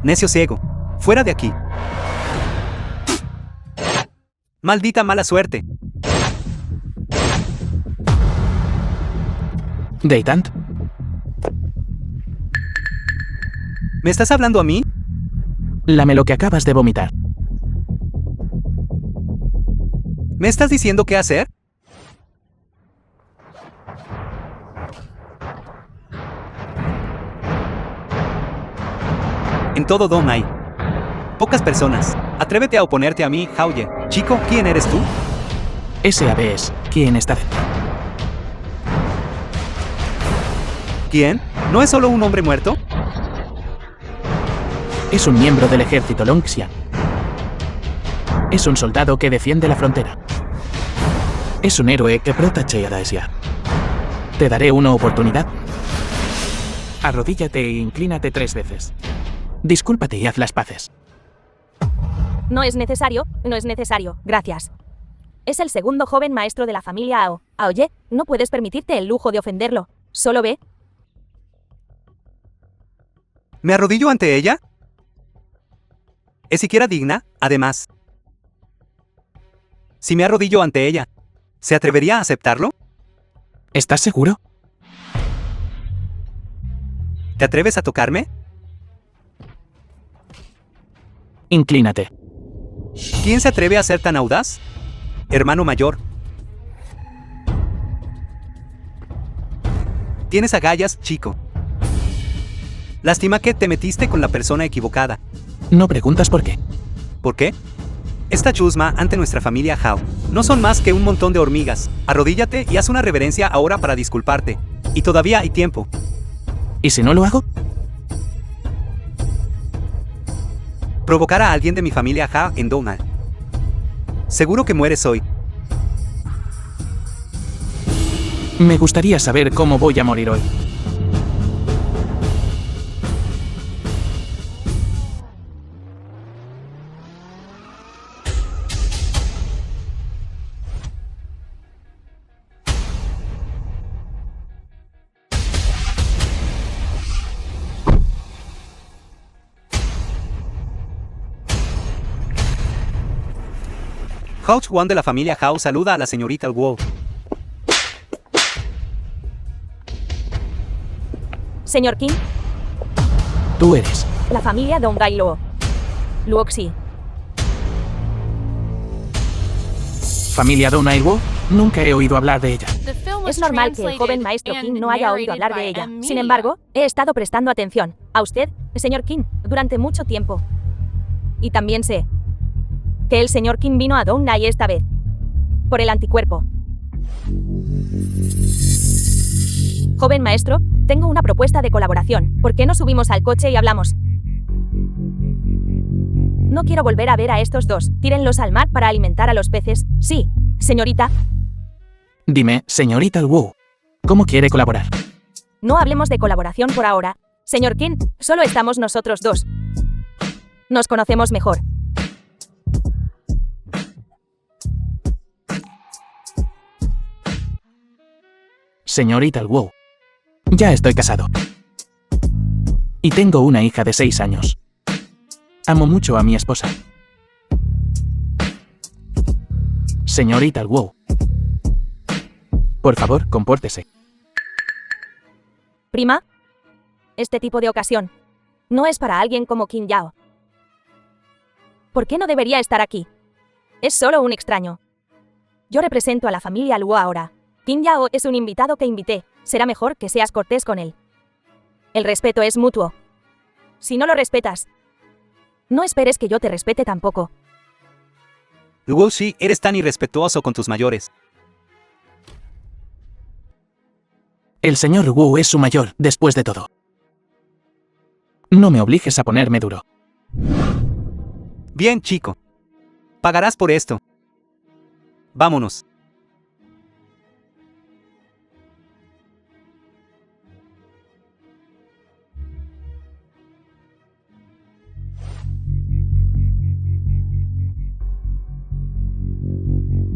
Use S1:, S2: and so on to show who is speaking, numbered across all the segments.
S1: Necio ciego. Fuera de aquí. Maldita mala suerte.
S2: Deitant.
S1: ¿Me estás hablando a mí?
S2: Lame lo que acabas de vomitar.
S1: ¿Me estás diciendo qué hacer? En todo Dom hay pocas personas. Atrévete a oponerte a mí, Hauye. Chico, ¿quién eres tú?
S2: SAB es quien está dentro.
S1: ¿Quién? ¿No es solo un hombre muerto?
S2: Es un miembro del ejército Longxian. Es un soldado que defiende la frontera. Es un héroe que protege a Daesia. Te daré una oportunidad. Arrodíllate e inclínate 3 veces. Discúlpate y haz las paces.
S3: No es necesario, gracias. Es el segundo joven maestro de la familia Ao. Aoye, no puedes permitirte el lujo de ofenderlo. Solo ve.
S1: ¿Me arrodillo ante ella? ¿Es siquiera digna, además? Si me arrodillo ante ella, ¿se atrevería a aceptarlo?
S2: ¿Estás seguro?
S1: ¿Te atreves a tocarme?
S2: Inclínate.
S1: ¿Quién se atreve a ser tan audaz? Hermano mayor. Tienes agallas, chico. Lástima que te metiste con la persona equivocada.
S2: No preguntas por qué.
S1: ¿Por qué? Esta chusma ante nuestra familia Hao no son más que un montón de hormigas. Arrodíllate y haz una reverencia ahora para disculparte. Y todavía hay tiempo.
S2: ¿Y si no lo hago?
S1: Provocar a alguien de mi familia Hao en Donald. Seguro que mueres hoy.
S2: Me gustaría saber cómo voy a morir hoy.
S1: Hao Chuan de la familia Hao saluda a la señorita Wu.
S3: Señor Qin,
S2: Tú eres.
S3: la familia Donggai Luo. Luoxi.
S2: ¿Familia Donaiwo? Nunca he oído hablar de ella.
S3: Es normal que el joven maestro Qin no haya oído hablar de ella. Sin embargo, he estado prestando atención a usted, señor Qin, durante mucho tiempo. Y también sé que el señor Qin vino a Dongnai esta vez por el anticuerpo. Joven maestro, tengo una propuesta de colaboración. ¿Por qué no subimos al coche y hablamos? No quiero volver a ver a estos dos. Tírenlos al mar para alimentar a los peces. Sí, señorita.
S2: Dime, señorita Wu, ¿cómo quiere colaborar?
S3: No hablemos de colaboración por ahora. Señor Qin, solo estamos nosotros dos. Nos conocemos mejor.
S2: Señorita Wu, ya estoy casado. Y tengo una hija de 6 años. Amo mucho a mi esposa. Señorita Wu, por favor, compórtese.
S3: Prima, este tipo de ocasión no es para alguien como Qin Yao. ¿Por qué no debería estar aquí? Es solo un extraño. Yo represento a la familia Luo ahora. Qin Yao es un invitado que invité. Será mejor que seas cortés con él. El respeto es mutuo. Si no lo respetas, no esperes que yo te respete tampoco.
S1: Wu Shi, eres tan irrespetuoso con tus mayores.
S2: El señor Wu es su mayor, después de todo. No me obligues a ponerme duro.
S1: Bien, chico. Pagarás por esto. Vámonos.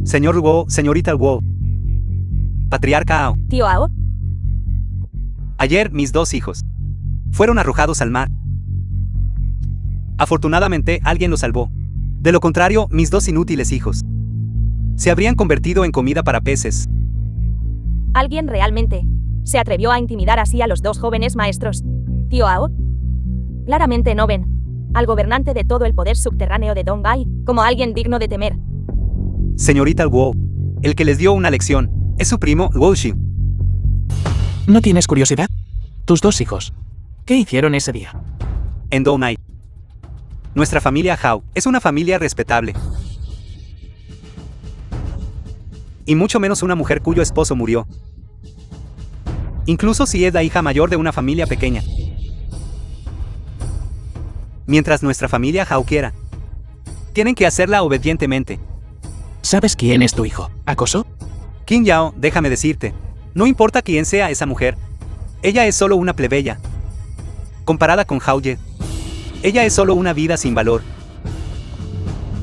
S1: Señor Wu, señorita Wu. Patriarca Ao.
S3: Tío Ao,
S1: Ayer mis 2 hijos fueron arrojados al mar. Afortunadamente, alguien lo salvó. De lo contrario, mis dos inútiles hijos se habrían convertido en comida para peces.
S3: ¿Alguien realmente se atrevió a intimidar así a los dos jóvenes maestros? ¿Tío Ao? Claramente no ven al gobernante de todo el poder subterráneo de Dong Ai como alguien digno de temer.
S1: Señorita Luo, el que les dio una lección es su primo, Luo Shi.
S2: ¿No tienes curiosidad? Tus dos hijos. ¿Qué hicieron ese día?
S1: En Dong Ai. Nuestra familia Hao es una familia respetable. Y mucho menos una mujer cuyo esposo murió. Incluso si es la hija mayor de una familia pequeña. Mientras nuestra familia Hao quiera, tienen que hacerla obedientemente.
S2: ¿Sabes quién es tu hijo? ¿Acoso?
S1: Qin Yao, déjame decirte, no importa quién sea esa mujer, ella es solo una plebeya. Comparada con Hao Ye, ella es solo una vida sin valor.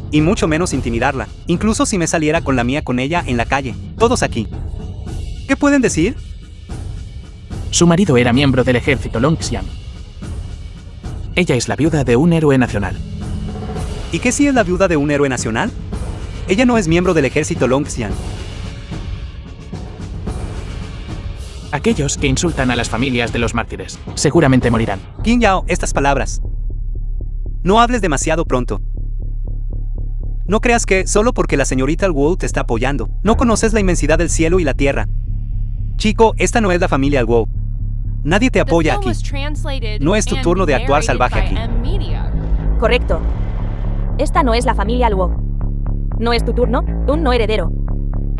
S1: Y mucho menos intimidarla, incluso si me saliera con la mía con ella en la calle, todos aquí. ¿Qué pueden decir?
S2: Su marido era miembro del ejército Longxian. Ella es la viuda de un héroe nacional.
S1: ¿Y qué si es la viuda de un héroe nacional? Ella no es miembro del ejército Longxian.
S2: Aquellos que insultan a las familias de los mártires seguramente morirán.
S1: Qin Yao, estas palabras. No hables demasiado pronto. No creas que, solo porque la señorita Luo te está apoyando, no conoces la inmensidad del cielo y la tierra. Chico, esta no es la familia Luo. Nadie te apoya aquí. No es tu turno de actuar salvaje aquí.
S3: Correcto. Esta no es la familia Luo. No es tu turno, un no heredero,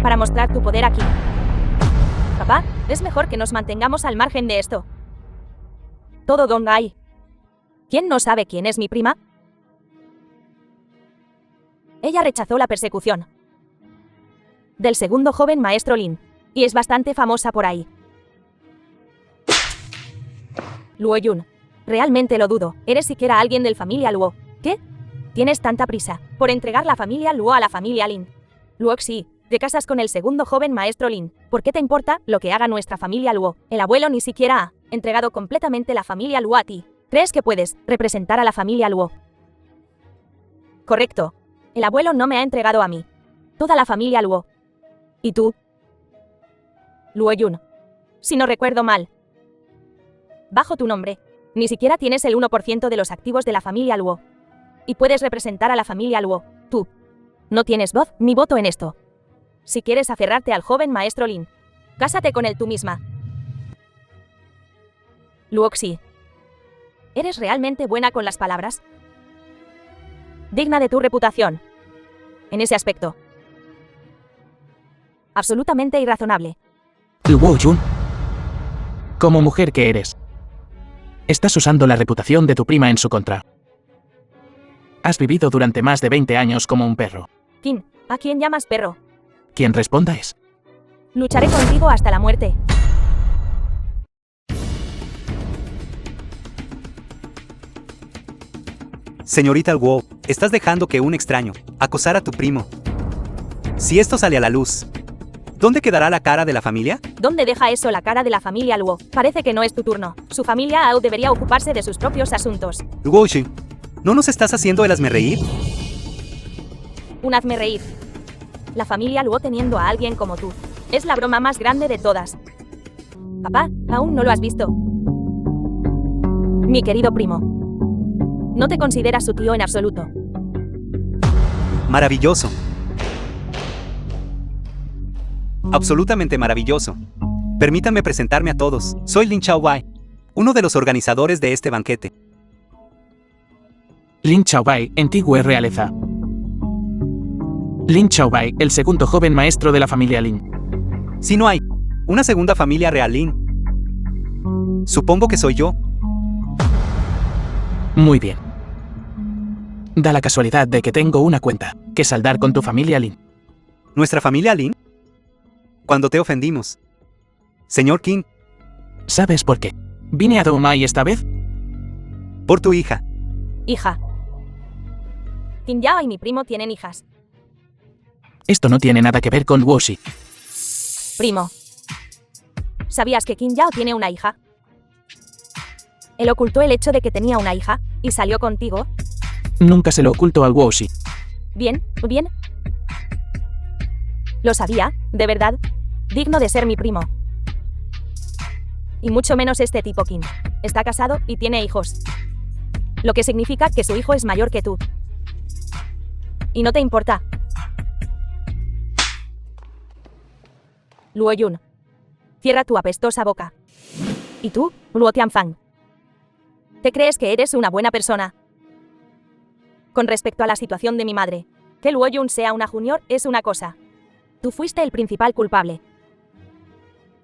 S3: para mostrar tu poder aquí. Papá, es mejor que nos mantengamos al margen de esto. Todo Dong Ai. ¿Quién no sabe quién es mi prima? Ella rechazó la persecución del segundo joven maestro Lin, y es bastante famosa por ahí. Luo Yun. Realmente lo dudo. ¿Eres siquiera alguien del familia Luo? ¿Qué? ¿Tienes tanta prisa por entregar la familia Luo a la familia Lin? Luoxi, te casas con el segundo joven maestro Lin. ¿Por qué te importa lo que haga nuestra familia Luo? El abuelo ni siquiera ha entregado completamente la familia Luo a ti. ¿Crees que puedes representar a la familia Luo? Correcto. El abuelo no me ha entregado a mí. Toda la familia Luo. ¿Y tú? Luo Yun. Si no recuerdo mal. Bajo tu nombre, ni siquiera tienes el 1% de los activos de la familia Luo. Y puedes representar a la familia Luo. Tú. No tienes voz ni voto en esto. Si quieres aferrarte al joven maestro Lin, cásate con él tú misma. Luoxi. ¿Eres realmente buena con las palabras? Digna de tu reputación. En ese aspecto. Absolutamente irrazonable.
S2: Luo Yun. Como mujer que eres, estás usando la reputación de tu prima en su contra. Has vivido durante más de 20 años como un perro.
S3: Qin, ¿a quién llamas perro?
S2: Quien responda es.
S3: Lucharé contigo hasta la muerte.
S1: Señorita Luo, estás dejando que un extraño acosara a tu primo. Si esto sale a la luz, ¿dónde quedará la cara de la familia?
S3: ¿Dónde deja eso la cara de la familia Luo? Parece que no es tu turno. Su familia Ao debería ocuparse de sus propios asuntos.
S1: Luo Shi, ¿no nos estás haciendo el hazmerreír?
S3: Un hazme reír. La familia Luo teniendo a alguien como tú. Es la broma más grande de todas. Papá, aún no lo has visto. Mi querido primo. No te consideras su tío en absoluto.
S1: Maravilloso. Absolutamente maravilloso. Permítanme presentarme a todos. Soy Lin Chaowei, uno de los organizadores de este banquete.
S2: Lin Chaowei, antigua realeza. Lin Chaowei, el segundo joven maestro de la familia Lin.
S1: Si no hay una segunda familia real Lin, supongo que soy yo.
S2: Muy bien. Da la casualidad de que tengo una cuenta que saldar con tu familia Lin.
S1: ¿Nuestra familia Lin? Cuando te ofendimos. Señor Qin,
S2: ¿Sabes por qué vine a Dong Ai esta vez?
S1: por tu hija.
S3: Hija. Qin Yao y mi primo tienen hijas.
S2: Esto no tiene nada que ver con Woshi.
S3: Primo. ¿Sabías que Qin Yao tiene una hija? Él ocultó el hecho de que tenía una hija y salió contigo.
S2: Nunca se lo oculto al Woshi.
S3: Bien, bien. Lo sabía, de verdad. Digno de ser mi primo. Y mucho menos este tipo Kim. Está casado y tiene hijos. Lo que significa que su hijo es mayor que tú. Y no te importa. Luo Yun. Cierra tu apestosa boca. ¿Y tú, Luo Tianfang? ¿Te crees que eres una buena persona? Con respecto a la situación de mi madre, que Luo Yun sea una junior es una cosa. Tú fuiste el principal culpable.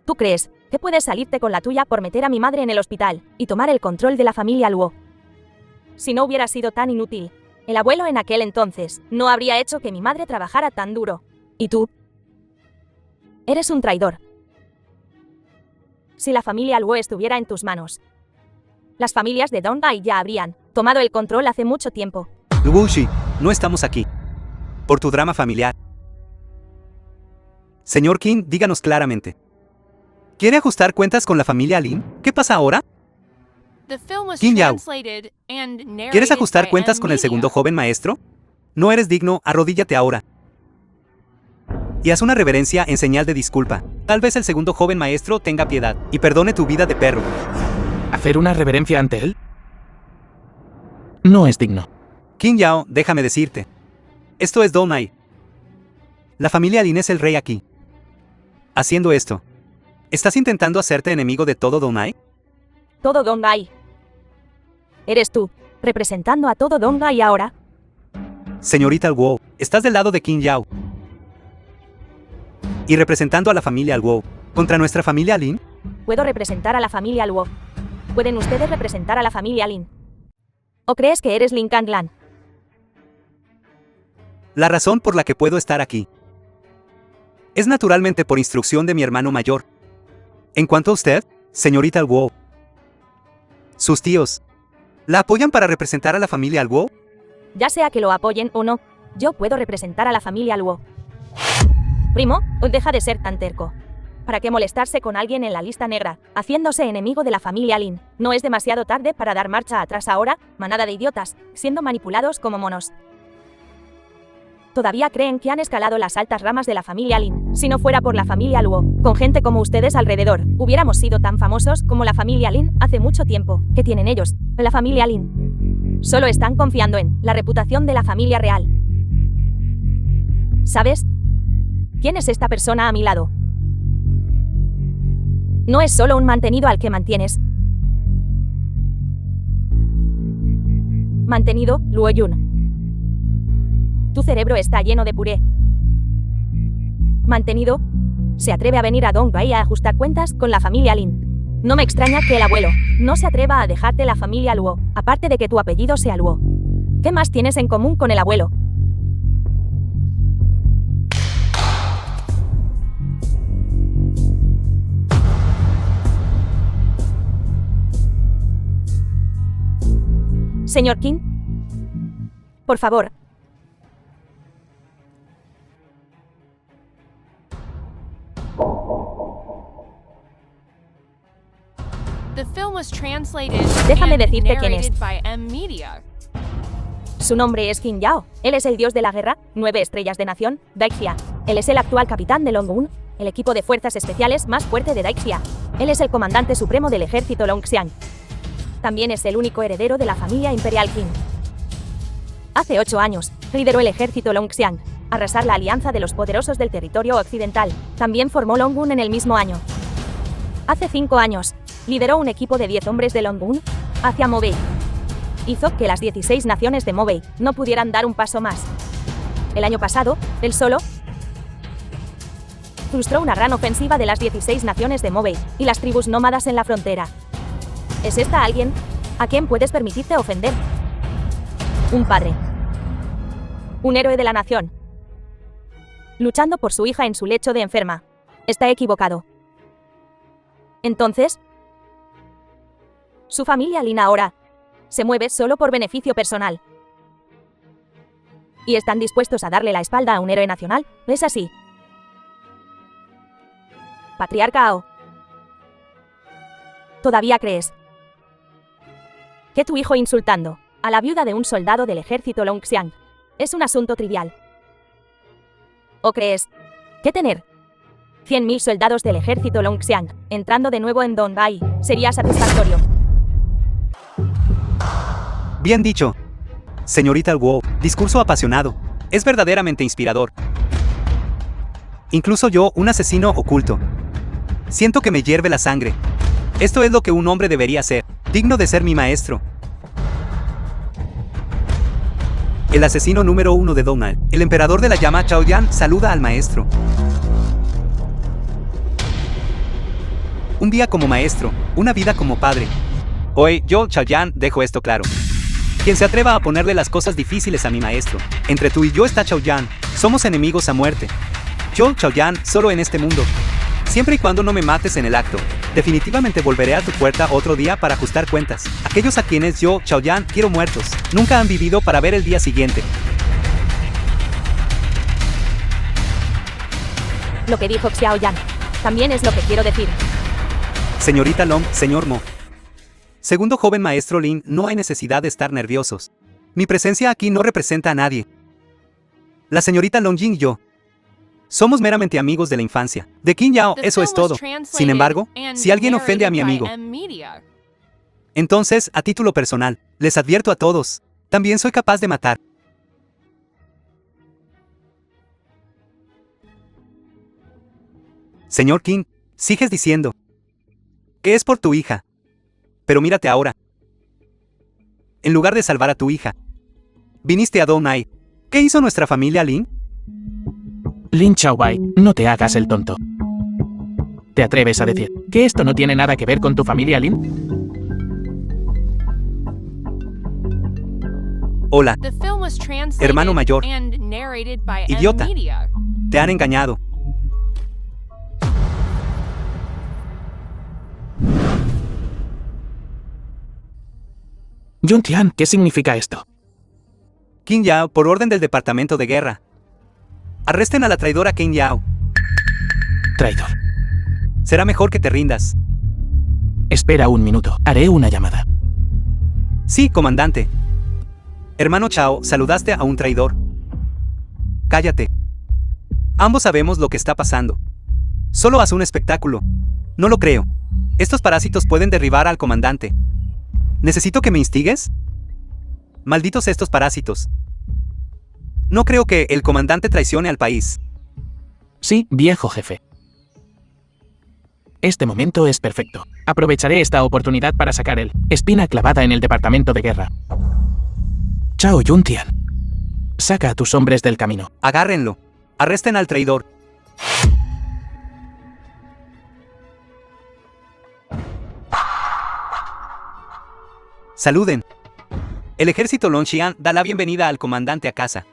S3: ¿Tú crees que puedes salirte con la tuya por meter a mi madre en el hospital y tomar el control de la familia Luo? Si no hubiera sido tan inútil, el abuelo en aquel entonces no habría hecho que mi madre trabajara tan duro. ¿Y tú? Eres un traidor. Si la familia Luo estuviera en tus manos, las familias de Donghai ya habrían tomado el control hace mucho tiempo.
S1: Luoshi, no estamos aquí por tu drama familiar. Señor Kim, díganos claramente. ¿Quiere ajustar cuentas con la familia Lin? ¿Qué pasa ahora?
S4: Kim Yao,
S1: ¿Quieres ajustar cuentas con el segundo joven maestro? No eres digno, arrodíllate ahora. Y haz una reverencia en señal de disculpa. Tal vez el segundo joven maestro tenga piedad y perdone tu vida de perro.
S2: ¿Hacer una reverencia ante él? No es digno.
S1: Kim Yao, déjame decirte. Esto es Donghai. La familia Lin es el rey aquí. Haciendo esto, ¿estás intentando hacerte enemigo de todo Donghai?
S3: Todo Donghai. Eres tú, representando a todo Donghai ahora.
S1: Señorita Luo, estás del lado de Kim Yao. Y representando a la familia Luo, contra nuestra familia Lin.
S3: Puedo representar a la familia Luo. ¿Pueden ustedes representar a la familia Lin? ¿O crees que eres Lin Kanglan?
S1: La razón por la que puedo estar aquí es naturalmente por instrucción de mi hermano mayor. En cuanto a usted, señorita Luo, sus tíos, ¿la apoyan para representar a la familia Luo?
S3: Ya sea que lo apoyen o no, yo puedo representar a la familia Luo. Primo, deja de ser tan terco. ¿Para qué molestarse con alguien en la lista negra, haciéndose enemigo de la familia Lin? ¿No es demasiado tarde para dar marcha atrás ahora, manada de idiotas, siendo manipulados como monos? Todavía creen que han escalado las altas ramas de la familia Lin. Si no fuera por la familia Luo, con gente como ustedes alrededor, hubiéramos sido tan famosos como la familia Lin hace mucho tiempo. ¿Qué tienen ellos, la familia Lin? Solo están confiando en la reputación de la familia real. ¿Sabes? ¿Quién es esta persona a mi lado? No es solo un mantenido al que mantienes. Mantenido, Luo Yun. Tu cerebro está lleno de puré. Mantenido, se atreve a venir a Donghai a ajustar cuentas con la familia Lin. No me extraña que el abuelo no se atreva a dejarte la familia Luo, aparte de que tu apellido sea Luo. ¿Qué más tienes en común con el abuelo? Señor Kim, por favor.
S4: Déjame decirte quién es.
S3: Su nombre es Kim Yao. Él es el dios de la guerra, 9 estrellas de nación, Daixia. Él es el actual capitán de Longun, el equipo de fuerzas especiales más fuerte de Daixia. Él es el comandante supremo del ejército Longxiang. También es el único heredero de la familia imperial Qin. Hace 8 años, lideró el ejército Longxiang, arrasar la alianza de los poderosos del territorio occidental. También formó Longun en el mismo año. Hace 5 años, lideró un equipo de 10 hombres de Longun hacia Mobei. Hizo que las 16 naciones de Mobei no pudieran dar un paso más. El año pasado, él solo frustró una gran ofensiva de las 16 naciones de Mobei y las tribus nómadas en la frontera. ¿Es esta alguien a quien puedes permitirte ofender? Un padre. Un héroe de la nación. Luchando por su hija en su lecho de enferma. Está equivocado. Entonces, su familia Lin ahora se mueve solo por beneficio personal. Y están dispuestos a darle la espalda a un héroe nacional, ¿es así? Patriarca Ao. ¿Todavía crees que tu hijo insultando a la viuda de un soldado del ejército Longxiang. Es un asunto trivial. ¿O crees que tener 100.000 soldados del ejército Longxiang entrando de nuevo en Donghai sería satisfactorio?
S1: Bien dicho. Señorita Wu, discurso apasionado. Es verdaderamente inspirador. Incluso yo, un asesino oculto. Siento que me hierve la sangre. Esto es lo que un hombre debería ser, digno de ser mi maestro. El asesino número 1 de Donghai, el emperador de la llama Chao Yan, saluda al maestro. Un día como maestro, una vida como padre. Hoy, yo, Chao Yan, dejo esto claro. Quien se atreva a ponerle las cosas difíciles a mi maestro, entre tú y yo está Chao Yan, somos enemigos a muerte. Yo, Chao Yan, solo en este mundo. Siempre y cuando no me mates en el acto, definitivamente volveré a tu puerta otro día para ajustar cuentas. Aquellos a quienes yo, Chao Yan, quiero muertos, nunca han vivido para ver el día siguiente.
S3: Lo que dijo Xiao Yan también es lo que quiero decir.
S1: Señorita Long, señor Mo. Segundo joven maestro Lin, no hay necesidad de estar nerviosos. Mi presencia aquí no representa a nadie. La señorita Long Jing y yo somos meramente amigos de la infancia. De Qin Yao, eso es todo. Sin embargo, si alguien ofende a mi amigo, entonces, a título personal, les advierto a todos, también soy capaz de matar. Señor Qin, sigues diciendo que es por tu hija. Pero mírate ahora. En lugar de salvar a tu hija, viniste a Donghai. ¿Qué hizo nuestra familia, Lin?
S2: Lin Xiaobai, no te hagas el tonto. ¿Te atreves a decir que esto no tiene nada que ver con tu familia, Lin?
S1: Hola, hermano mayor. Idiota. Te han engañado.
S2: Yun Tian, ¿qué significa esto?
S1: Qin Yao, por orden del Departamento de Guerra. Arresten a la traidora Qin Yao.
S2: Traidor.
S1: Será mejor que te rindas.
S2: Espera un minuto, haré una llamada.
S1: Sí, comandante. Hermano Chao, saludaste a un traidor. Cállate. Ambos sabemos lo que está pasando. Solo haz un espectáculo. No lo creo. Estos parásitos pueden derribar al comandante. ¿Necesito que me instigues? Malditos estos parásitos. No creo que el comandante traicione al país.
S2: Sí, viejo jefe. Este momento es perfecto. Aprovecharé esta oportunidad para sacar el espina clavada en el departamento de guerra. Chao Yun Tian. Saca a tus hombres del camino.
S1: Agárrenlo. Arresten al traidor. Saluden. El ejército Longxiang da la bienvenida al comandante a casa.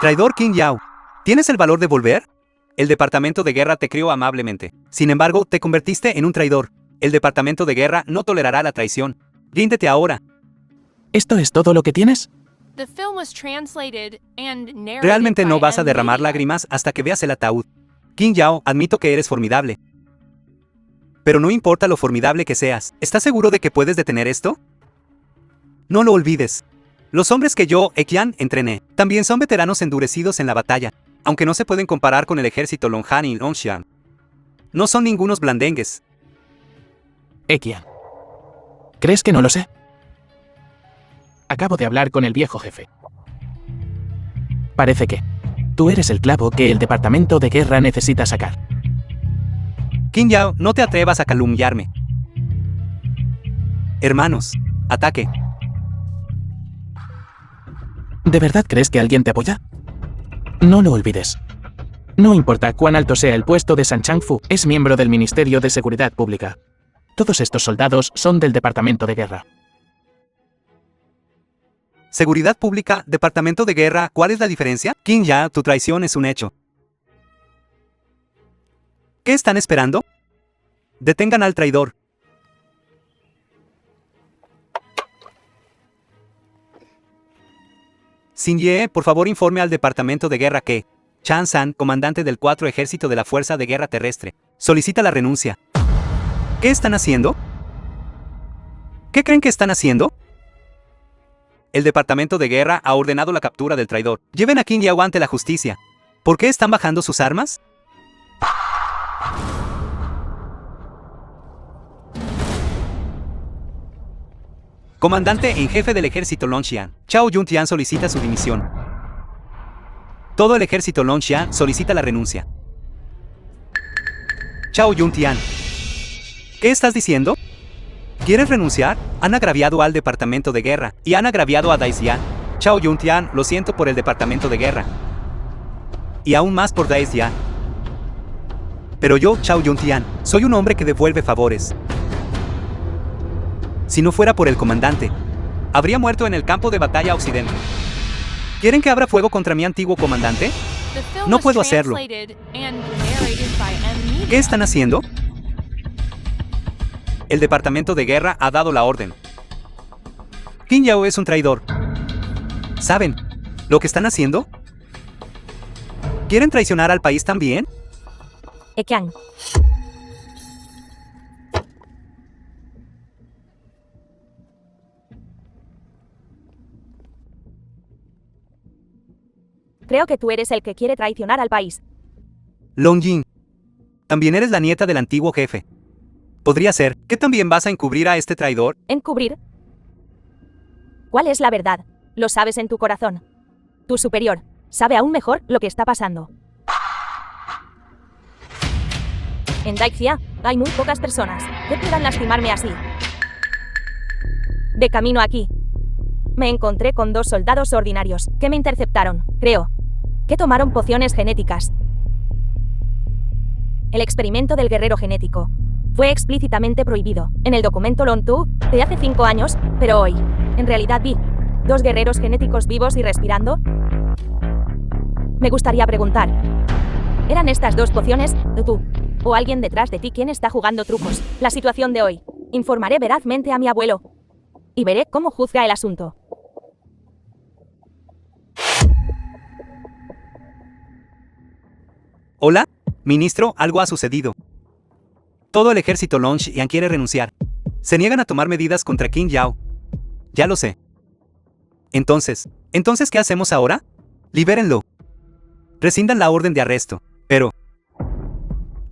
S1: Traidor Qin Yao, ¿tienes el valor de volver? El departamento de guerra te crió amablemente. Sin embargo, te convertiste en un traidor. El departamento de guerra no tolerará la traición. Ríndete ahora.
S2: ¿Esto es todo lo que tienes?
S1: Realmente no vas a derramar lágrimas hasta que veas el ataúd. Qin Yao, admito que eres formidable. Pero no importa lo formidable que seas, ¿estás seguro de que puedes detener esto? No lo olvides. Los hombres que yo, Eqian, entrené, también son veteranos endurecidos en la batalla, aunque no se pueden comparar con el ejército Longhan y Longxiang. No son ningunos blandengues.
S2: Eqian. ¿Crees que no lo sé? Acabo de hablar con el viejo jefe. Parece que tú eres el clavo que el departamento de guerra necesita sacar.
S1: Qin Yao, no te atrevas a calumniarme. Hermanos, ataque.
S2: ¿De verdad crees que alguien te apoya? No lo olvides. No importa cuán alto sea el puesto de San Changfu, es miembro del Ministerio de Seguridad Pública. Todos estos soldados son del Departamento de Guerra.
S1: Seguridad Pública, Departamento de Guerra, ¿cuál es la diferencia? Qin Yao, tu traición es un hecho. ¿Qué están esperando? Detengan al traidor. Xin Ye, por favor informe al Departamento de Guerra que Chan San, comandante del 4 Ejército de la Fuerza de Guerra Terrestre, solicita la renuncia. ¿Qué están haciendo? ¿Qué creen que están haciendo? El Departamento de Guerra ha ordenado la captura del traidor. Lleven a Qin Yao ante la justicia. ¿Por qué están bajando sus armas? Comandante en jefe del ejército Longxian, Chao Yuntian solicita su dimisión. Todo el ejército Longxian solicita la renuncia. Chao Yuntian, ¿qué estás diciendo? ¿Quieres renunciar? Han agraviado al departamento de guerra y han agraviado a Daisyan. Chao Yuntian, lo siento por el departamento de guerra. Y aún más por Daisyan. Pero yo, Chao Yuntian, soy un hombre que devuelve favores. Si no fuera por el comandante, habría muerto en el campo de batalla occidente. ¿Quieren que abra fuego contra mi antiguo comandante? No puedo hacerlo. ¿Qué están haciendo? El departamento de guerra ha dado la orden. Qin Yao es un traidor. ¿Saben lo que están haciendo? ¿Quieren traicionar al país también?
S3: Ekiang. Creo que tú eres el que quiere traicionar al país.
S1: Longjing, también eres la nieta del antiguo jefe. Podría ser que también vas a encubrir a este traidor.
S3: ¿Encubrir? ¿Cuál es la verdad? Lo sabes en tu corazón. Tu superior sabe aún mejor lo que está pasando. En Daixia hay muy pocas personas que puedan lastimarme así. De camino aquí, me encontré con 2 soldados ordinarios que me interceptaron, creo, que tomaron pociones genéticas. El experimento del guerrero genético fue explícitamente prohibido en el documento Lontu de hace 5 años, pero hoy, en realidad vi 2 guerreros genéticos vivos y respirando. Me gustaría preguntar, ¿eran estas 2 pociones, tú, o alguien detrás de ti quien está jugando trucos? La situación de hoy. Informaré verazmente a mi abuelo y veré cómo juzga el asunto.
S1: Hola, ministro, algo ha sucedido. Todo el ejército Longxian quiere renunciar. Se niegan a tomar medidas contra Qin Yao. Ya lo sé. Entonces, ¿qué hacemos ahora? Libérenlo. Rescindan la orden de arresto. Pero,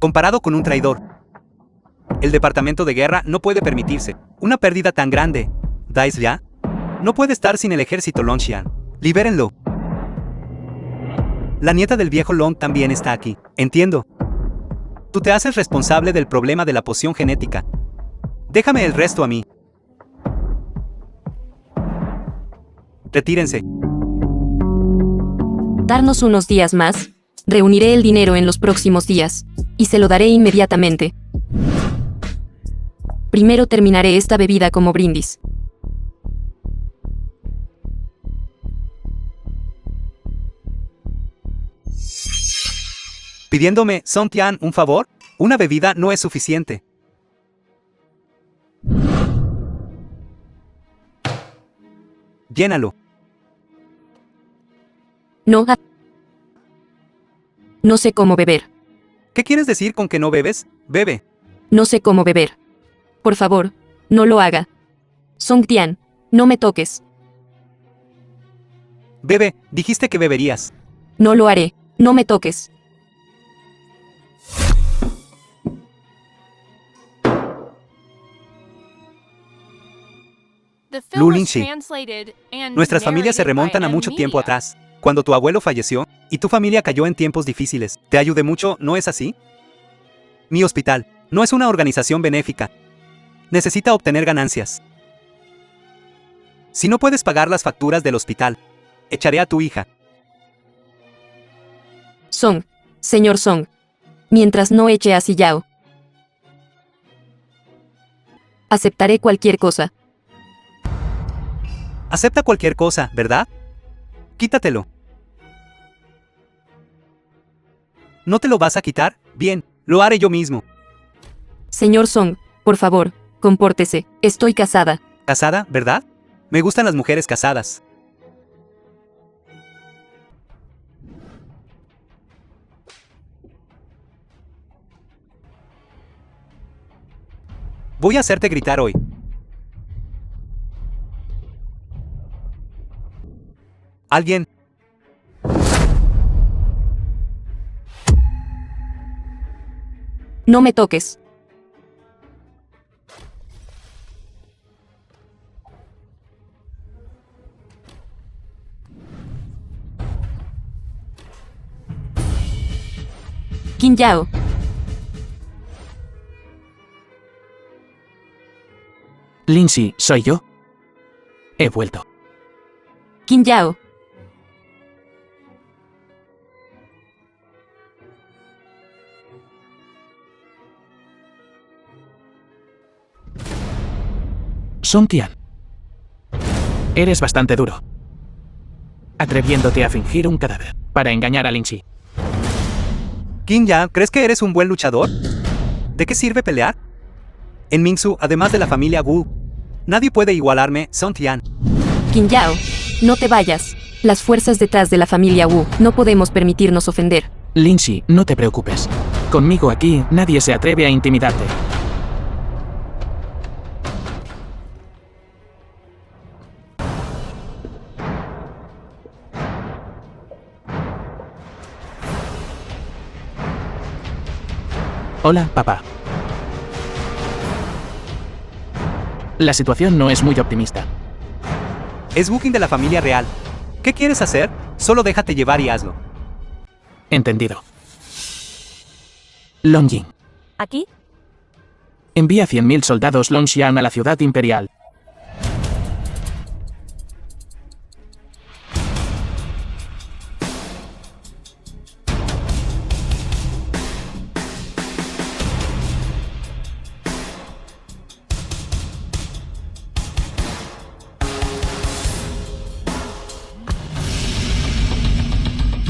S1: comparado con un traidor, el departamento de guerra no puede permitirse una pérdida tan grande. Daisya no puede estar sin el ejército Longxian. Libérenlo. La nieta del viejo Long también está aquí. Entiendo. Tú te haces responsable del problema de la poción genética. Déjame el resto a mí. Retírense.
S5: Darnos unos días más. Reuniré el dinero en los próximos días. Y se lo daré inmediatamente. Primero terminaré esta bebida como brindis.
S1: Pidiéndome, Song Tian, un favor, una bebida no es suficiente. Llénalo.
S5: No. No sé cómo beber.
S1: ¿Qué quieres decir con que no bebes? Bebe.
S5: No sé cómo beber. Por favor, no lo haga. Song Tian, no me toques.
S1: Bebe, dijiste que beberías.
S5: No lo haré. No me toques.
S1: Lu Lingxi. Nuestras familias se remontan a mucho tiempo atrás, cuando tu abuelo falleció y tu familia cayó en tiempos difíciles. Te ayudé mucho, ¿no es así? Mi hospital no es una organización benéfica. Necesita obtener ganancias. Si no puedes pagar las facturas del hospital, echaré a tu hija.
S5: Song, señor Song. Mientras no eche a Sillao. Aceptaré cualquier cosa.
S1: Acepta cualquier cosa, ¿verdad? Quítatelo. ¿No te lo vas a quitar? Bien, lo haré yo mismo.
S5: Señor Song, por favor, compórtese. Estoy casada.
S1: ¿Casada, verdad? Me gustan las mujeres casadas. Voy a hacerte gritar hoy. ¿Alguien?
S5: No me toques. Qin Yao.
S2: Lindsay, ¿soy yo? He vuelto.
S5: Qin Yao.
S2: Song Tian. Eres bastante duro. Atreviéndote a fingir un cadáver para engañar a Lindsay.
S1: Qin Ya, ¿crees que eres un buen luchador? ¿De qué sirve pelear? En Mingsu, además de la familia Wu, nadie puede igualarme, Song Tian.
S5: Qin Yao, no te vayas. Las fuerzas detrás de la familia Wu, no podemos permitirnos ofender.
S2: Lindsay, no te preocupes. Conmigo aquí, nadie se atreve a intimidarte. Hola, papá. La situación no es muy optimista.
S1: Es booking de la familia real. ¿Qué quieres hacer? Solo déjate llevar y hazlo.
S2: Entendido. Longjing.
S3: ¿Aquí?
S2: Envía 100.000 soldados Longxian a la ciudad imperial.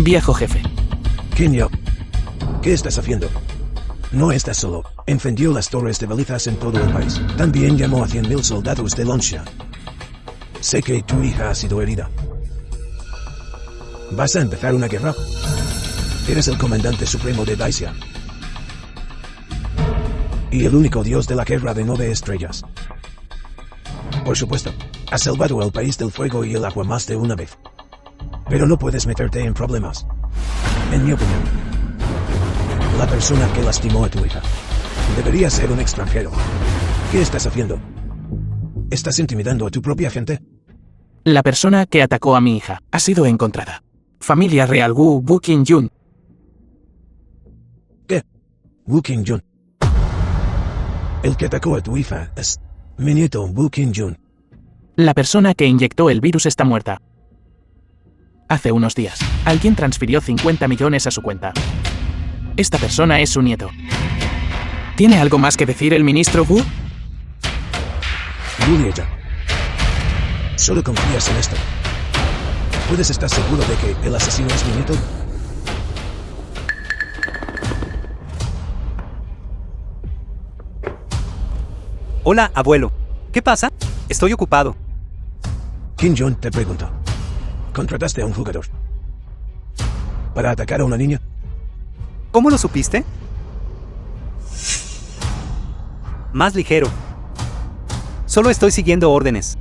S2: Viejo jefe.
S6: Qin Yao, ¿qué estás haciendo? No estás solo. Encendió las torres de balizas en todo el país. También llamó a 100.000 soldados de Longxia. Sé que tu hija ha sido herida. ¿Vas a empezar una guerra? Eres el comandante supremo de Daixia. Y el único dios de la guerra de 9 estrellas. Por supuesto, has salvado al país del fuego y el agua más de una vez. Pero no puedes meterte en problemas. En mi opinión, la persona que lastimó a tu hija debería ser un extranjero. ¿Qué estás haciendo? ¿Estás intimidando a tu propia gente?
S2: La persona que atacó a mi hija ha sido encontrada. Familia real Wu Qingyun.
S6: ¿Qué? Wu Qingyun. El que atacó a tu hija es mi nieto Wu Qingyun.
S2: La persona que inyectó el virus está muerta. Hace unos días, alguien transfirió 50 millones a su cuenta. Esta persona es su nieto. ¿Tiene algo más que decir el ministro Wu?
S6: Julieta, solo confías en esto. ¿Puedes estar seguro de que el asesino es mi nieto?
S1: Hola, abuelo. ¿Qué pasa? Estoy ocupado.
S6: Qin Yun te pregunta. ¿Contrataste a un jugador para atacar a una niña?
S1: ¿Cómo lo supiste? Más ligero. Solo estoy siguiendo órdenes.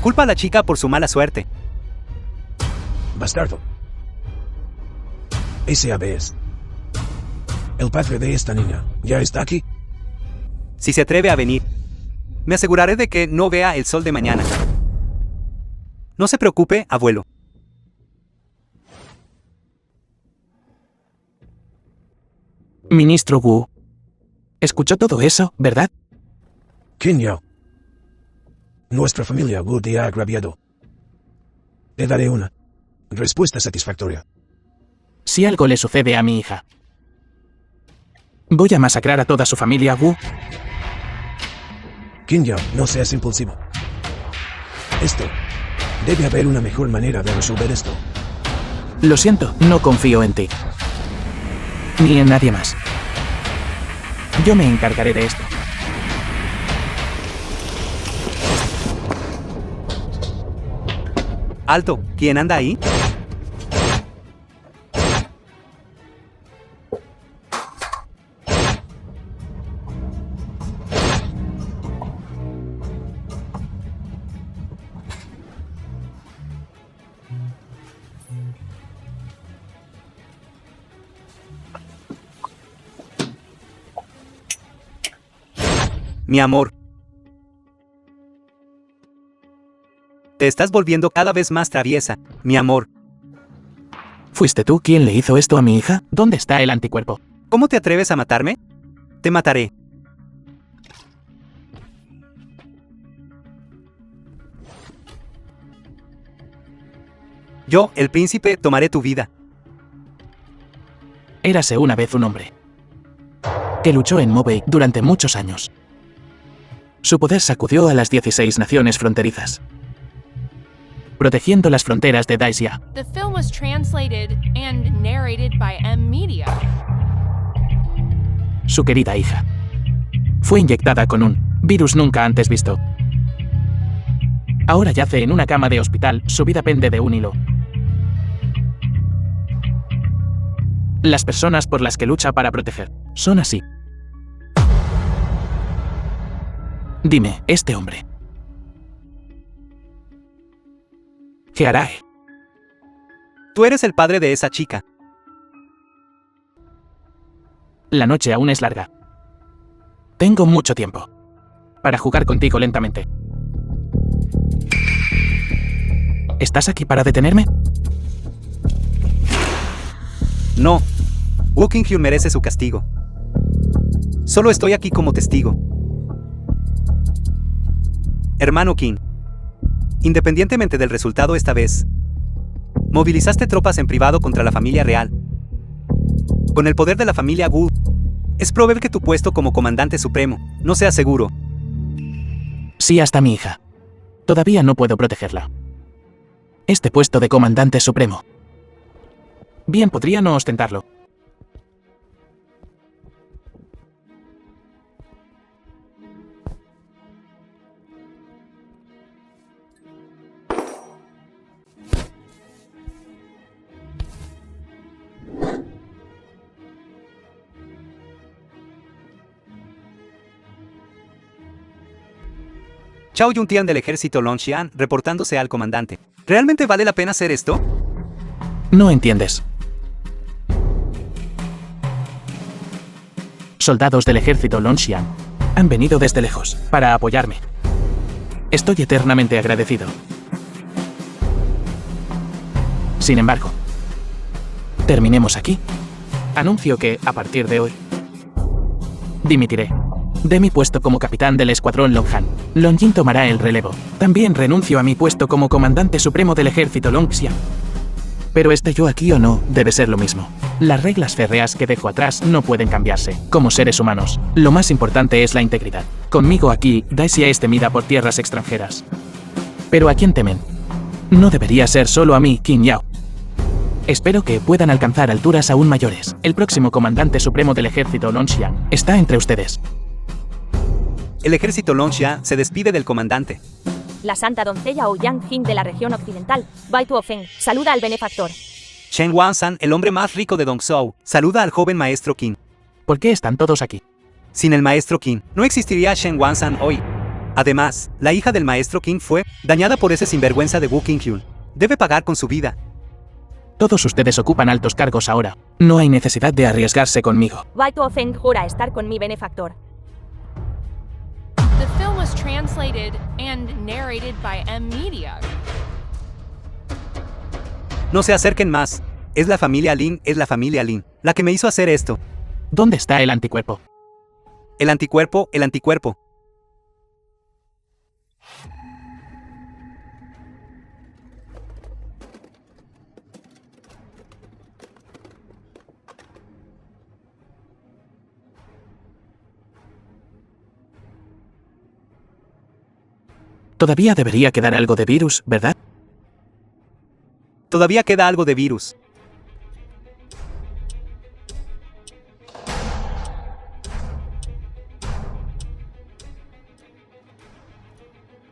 S1: Culpa a la chica por su mala suerte.
S6: Bastardo. SAB es. El padre de esta niña ya está aquí.
S1: Si se atreve a venir, me aseguraré de que no vea el sol de mañana. No se preocupe, abuelo.
S2: Ministro Wu. ¿Escuchó todo eso, verdad?
S6: Qin Yao. Nuestra familia Wu te ha agraviado. Te daré una respuesta satisfactoria.
S2: Si algo le sucede a mi hija, voy a masacrar a toda su familia Wu.
S6: Qin Yao, no seas impulsivo. Debe haber una mejor manera de resolver esto.
S2: Lo siento, no confío en ti. Ni en nadie más. Yo me encargaré de esto.
S1: Alto, ¿quién anda ahí? Mi amor. Te estás volviendo cada vez más traviesa, mi amor.
S2: ¿Fuiste tú quien le hizo esto a mi hija? ¿Dónde está el anticuerpo?
S1: ¿Cómo te atreves a matarme? Te mataré. Yo, el príncipe, tomaré tu vida.
S2: Érase una vez un hombre que luchó en Mobay durante muchos años. Su poder sacudió a las 16 naciones fronterizas, protegiendo las fronteras de Daisya.
S4: The film was translated and narrated by M Media.
S2: Su querida hija fue inyectada con un virus nunca antes visto. Ahora yace en una cama de hospital, su vida pende de un hilo. Las personas por las que lucha para proteger son así. Dime, este hombre, ¿qué hará él?
S1: Tú eres el padre de esa chica.
S2: La noche aún es larga. Tengo mucho tiempo para jugar contigo lentamente. ¿Estás aquí para detenerme?
S1: No. Woo Kyung-hyun merece su castigo. Solo estoy aquí como testigo. Hermano Kim. Independientemente del resultado esta vez, movilizaste tropas en privado contra la familia real. Con el poder de la familia Wu, es probable que tu puesto como comandante supremo no sea seguro.
S2: Sí, hasta mi hija. Todavía no puedo protegerla. Este puesto de comandante supremo. Bien, podría no ostentarlo.
S1: Chao Yuntian del ejército Longxian reportándose al comandante. ¿Realmente vale la pena hacer esto?
S2: No entiendes. Soldados del ejército Longxian han venido desde lejos para apoyarme. Estoy eternamente agradecido. Sin embargo, terminemos aquí. Anuncio que, a partir de hoy, dimitiré de mi puesto como capitán del escuadrón Longhan. Longjin tomará el relevo. También renuncio a mi puesto como comandante supremo del ejército Longxian. Pero esté yo aquí o no, debe ser lo mismo. Las reglas férreas que dejo atrás no pueden cambiarse. Como seres humanos, lo más importante es la integridad. Conmigo aquí, Daisya es temida por tierras extranjeras. Pero ¿a quién temen? No debería ser solo a mí, Qin Yao. Espero que puedan alcanzar alturas aún mayores. El próximo comandante supremo del ejército Longxian está entre ustedes.
S1: El ejército Longxia se despide del comandante.
S3: La santa doncella Ouyang Jin de la región occidental, Bai Tuofeng, saluda al benefactor.
S1: Shen Wansan, el hombre más rico de Dongzhou, saluda al joven maestro Qin.
S2: ¿Por qué están todos aquí?
S1: Sin el maestro Qin, no existiría Shen Wansan hoy. Además, la hija del maestro Qin fue dañada por ese sinvergüenza de Woo Kyung-hyun. Debe pagar con su vida.
S2: Todos ustedes ocupan altos cargos ahora. No hay necesidad de arriesgarse conmigo.
S3: Bai Tuofeng jura estar con mi benefactor.
S4: The film was translated and narrated by M Media.
S1: No se acerquen más. Es la familia Lin, la que me hizo hacer esto.
S2: ¿Dónde está el anticuerpo?
S1: El anticuerpo.
S2: Todavía debería quedar algo de virus, ¿verdad?
S1: Todavía queda algo de virus.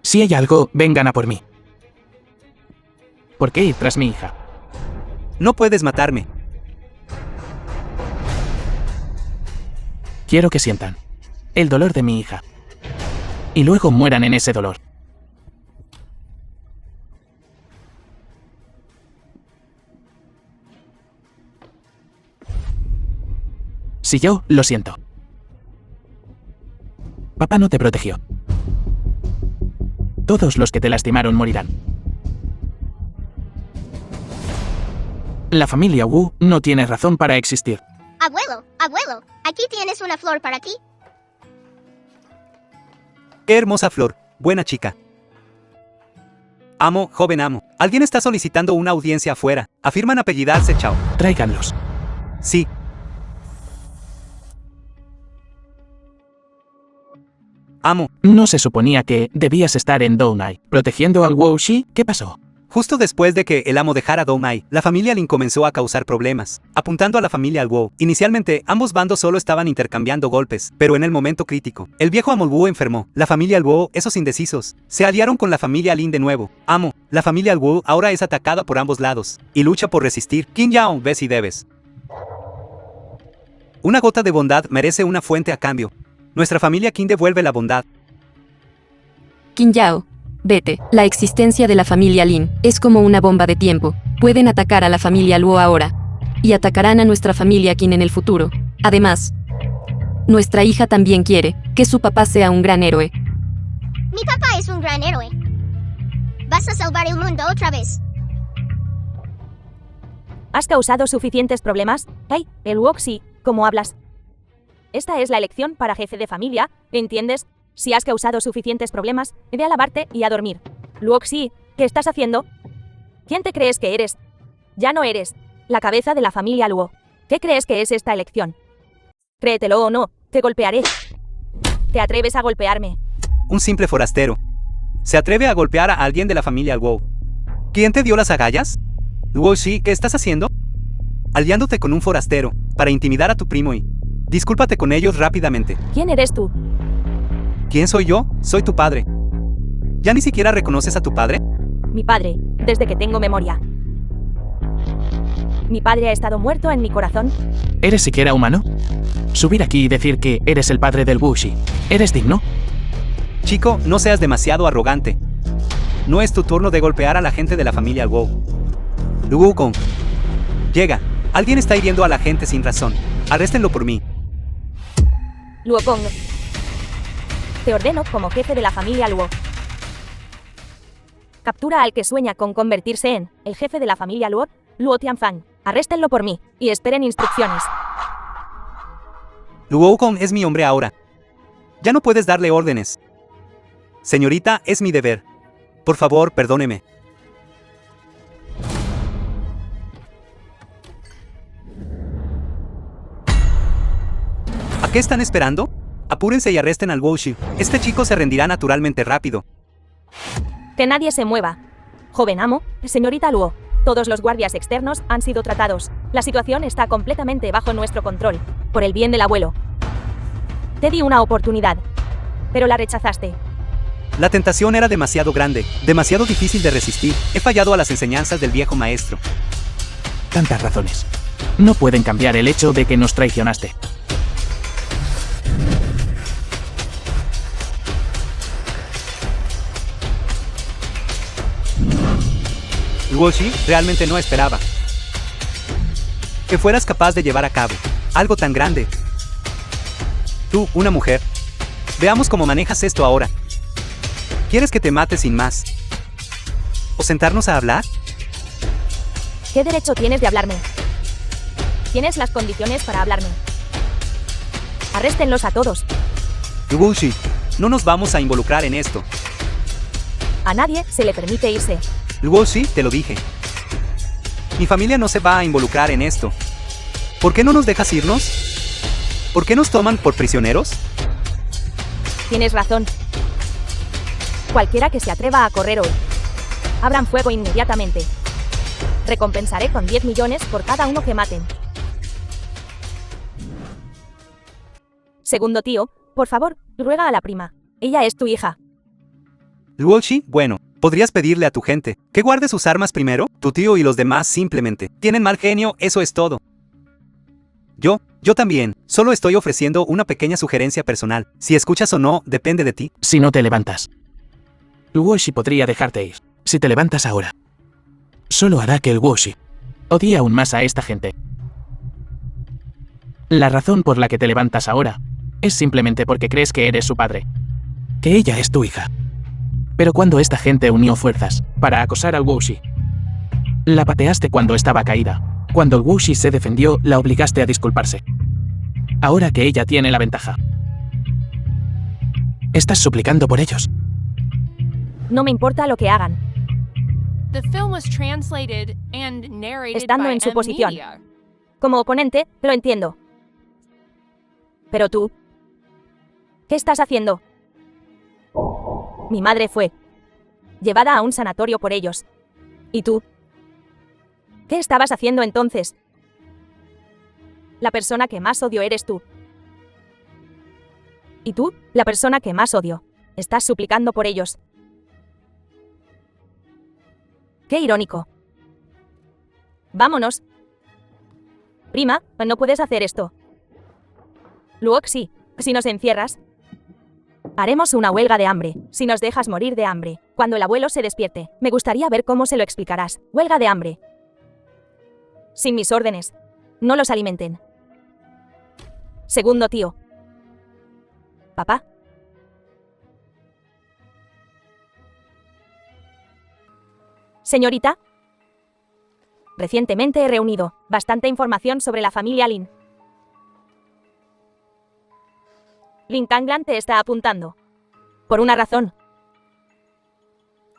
S2: Si hay algo, vengan a por mí. ¿Por qué ir tras mi hija?
S1: No puedes matarme.
S2: Quiero que sientan el dolor de mi hija. Y luego mueran en ese dolor. Si yo lo siento. Papá no te protegió. Todos los que te lastimaron morirán. La familia Wu no tiene razón para existir.
S7: Abuelo, aquí tienes una flor para ti.
S1: ¡Qué hermosa flor! Buena chica. Amo, joven amo. Alguien está solicitando una audiencia afuera. Afirman apellidarse Chao.
S2: Tráiganlos.
S1: Sí. Amo.
S2: ¿No se suponía que debías estar en Dounai, protegiendo al Wu Shi? ¿Qué pasó?
S1: Justo después de que el amo dejara Dounai, la familia Lin comenzó a causar problemas, apuntando a la familia Luo. Inicialmente, ambos bandos solo estaban intercambiando golpes, pero en el momento crítico, el viejo amo Luo enfermó. La familia Luo, esos indecisos, se aliaron con la familia Lin de nuevo. Amo, la familia Luo ahora es atacada por ambos lados, y lucha por resistir. Qin Yao, ves y debes. Una gota de bondad merece una fuente a cambio. Nuestra familia Qin devuelve la bondad.
S5: Qin Yao, vete. La existencia de la familia Lin es como una bomba de tiempo. Pueden atacar a la familia Luo ahora. Y atacarán a nuestra familia Qin en el futuro. Además, nuestra hija también quiere que su papá sea un gran héroe.
S7: Mi papá es un gran héroe. Vas a salvar el mundo otra vez.
S3: ¿Has causado suficientes problemas? Hey, el Woxi, ¿cómo hablas? Esta es la elección para jefe de familia, ¿entiendes? Si has causado suficientes problemas, ve a lavarte y a dormir. Luoxi, ¿qué estás haciendo? ¿Quién te crees que eres? Ya no eres la cabeza de la familia Luo. ¿Qué crees que es esta elección? Créetelo o no, te golpearé. ¿Te atreves a golpearme?
S1: Un simple forastero. ¿Se atreve a golpear a alguien de la familia Luo? ¿Quién te dio las agallas? Luoxi, ¿qué estás haciendo? Aliándote con un forastero, para intimidar a tu primo y... Discúlpate con ellos rápidamente.
S3: ¿Quién eres tú?
S1: ¿Quién soy yo? Soy tu padre. ¿Ya ni siquiera reconoces a tu padre?
S3: Mi padre, desde que tengo memoria. Mi padre ha estado muerto en mi corazón.
S2: ¿Eres siquiera humano? Subir aquí y decir que eres el padre del Wu Shi. ¿Eres digno?
S1: Chico, no seas demasiado arrogante. No es tu turno de golpear a la gente de la familia Luo. Luo Kong. Llega. Alguien está hiriendo a la gente sin razón. Arréstenlo por mí.
S3: Luokong. Te ordeno como jefe de la familia Luo. Captura al que sueña con convertirse en el jefe de la familia Luo, Luo Tianfang. Arréstenlo por mí y esperen instrucciones.
S1: Luo Kong es mi hombre ahora. Ya no puedes darle órdenes. Señorita, es mi deber. Por favor, perdóneme. ¿A qué están esperando? Apúrense y arresten al Wu Shi. Este chico se rendirá naturalmente rápido.
S3: Que nadie se mueva. Joven amo, señorita Luo. Todos los guardias externos han sido tratados. La situación está completamente bajo nuestro control. Por el bien del abuelo. Te di una oportunidad. Pero la rechazaste.
S1: La tentación era demasiado grande, demasiado difícil de resistir. He fallado a las enseñanzas del viejo maestro.
S2: Tantas razones. No pueden cambiar el hecho de que nos traicionaste.
S1: Luo Shi realmente no esperaba que fueras capaz de llevar a cabo algo tan grande. Tú, una mujer. Veamos cómo manejas esto ahora. ¿Quieres que te mate sin más? ¿O sentarnos a hablar?
S3: ¿Qué derecho tienes de hablarme? Tienes las condiciones para hablarme. Arréstenlos a todos.
S1: Luo Shi, no nos vamos a involucrar en esto.
S3: A nadie se le permite irse.
S1: Luo Shi, te lo dije. Mi familia no se va a involucrar en esto. ¿Por qué no nos dejas irnos? ¿Por qué nos toman por prisioneros?
S3: Tienes razón. Cualquiera que se atreva a correr hoy. Abran fuego inmediatamente. Recompensaré con 10 millones por cada uno que maten. Segundo tío, por favor, ruega a la prima. Ella es tu hija.
S1: Luo Shi, bueno, podrías pedirle a tu gente que guarde sus armas primero. Tu tío y los demás simplemente tienen mal genio, eso es todo. Yo también, solo estoy ofreciendo una pequeña sugerencia personal. Si escuchas o no, depende de ti.
S2: Si no te levantas. Wu Shi podría dejarte ir. Si te levantas ahora. Solo hará que el Wu Shi odie aún más a esta gente. La razón por la que te levantas ahora Es simplemente porque crees que eres su padre. Que ella es tu hija. Pero cuando esta gente unió fuerzas para acosar al Wuxi, la pateaste cuando estaba caída. Cuando el Wuxi se defendió, la obligaste a disculparse. Ahora que ella tiene la ventaja, estás suplicando por ellos.
S3: No me importa lo que hagan.
S4: The film was translated and narrated
S3: Estando
S4: by
S3: en su
S4: M
S3: posición.
S4: Media.
S3: Como oponente, lo entiendo. Pero tú, ¿qué estás haciendo? Mi madre fue llevada a un sanatorio por ellos. ¿Y tú? ¿Qué estabas haciendo entonces? La persona que más odio eres tú. ¿Y tú? La persona que más odio. Estás suplicando por ellos. Qué irónico. Vámonos. Prima, no puedes hacer esto. Luoxi, si nos encierras, haremos una huelga de hambre, si nos dejas morir de hambre. Cuando el abuelo se despierte, me gustaría ver cómo se lo explicarás. Huelga de hambre. Sin mis órdenes. No los alimenten. Segundo tío. Papá. Señorita. Recientemente he reunido bastante información sobre la familia Lin. Lin Kanglan te está apuntando. Por una razón.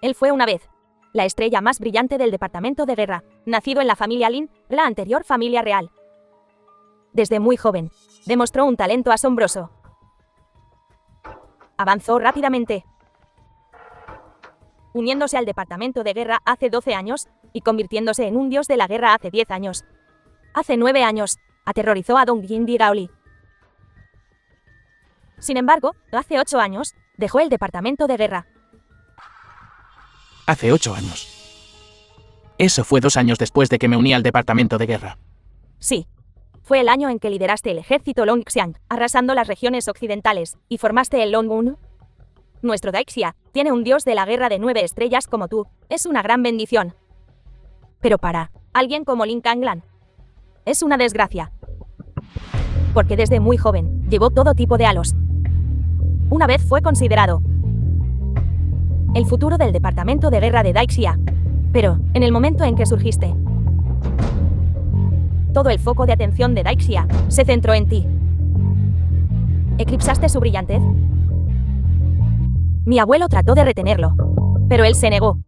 S3: Él fue una vez la estrella más brillante del departamento de guerra, nacido en la familia Lin, la anterior familia real. Desde muy joven, demostró un talento asombroso. Avanzó rápidamente, uniéndose al departamento de guerra hace 12 años y convirtiéndose en un dios de la guerra hace 10 años. Hace 9 años, aterrorizó a Dong Yindi Gaoli. Sin embargo, hace 8 años, dejó el departamento de guerra.
S2: Hace 8 años. Eso fue 2 años después de que me uní al departamento de guerra.
S3: Sí. Fue el año en que lideraste el ejército Longxiang, arrasando las regiones occidentales, y formaste el Longun. Nuestro Daixia tiene un dios de la guerra de 9 estrellas como tú. Es una gran bendición. Pero para alguien como Lin Kanglan, es una desgracia. Porque desde muy joven, llevó todo tipo de halos. Una vez fue considerado el futuro del departamento de guerra de Daixia. Pero, en el momento en que surgiste, todo el foco de atención de Daixia se centró en ti. ¿Eclipsaste su brillantez? Mi abuelo trató de retenerlo, pero él se negó.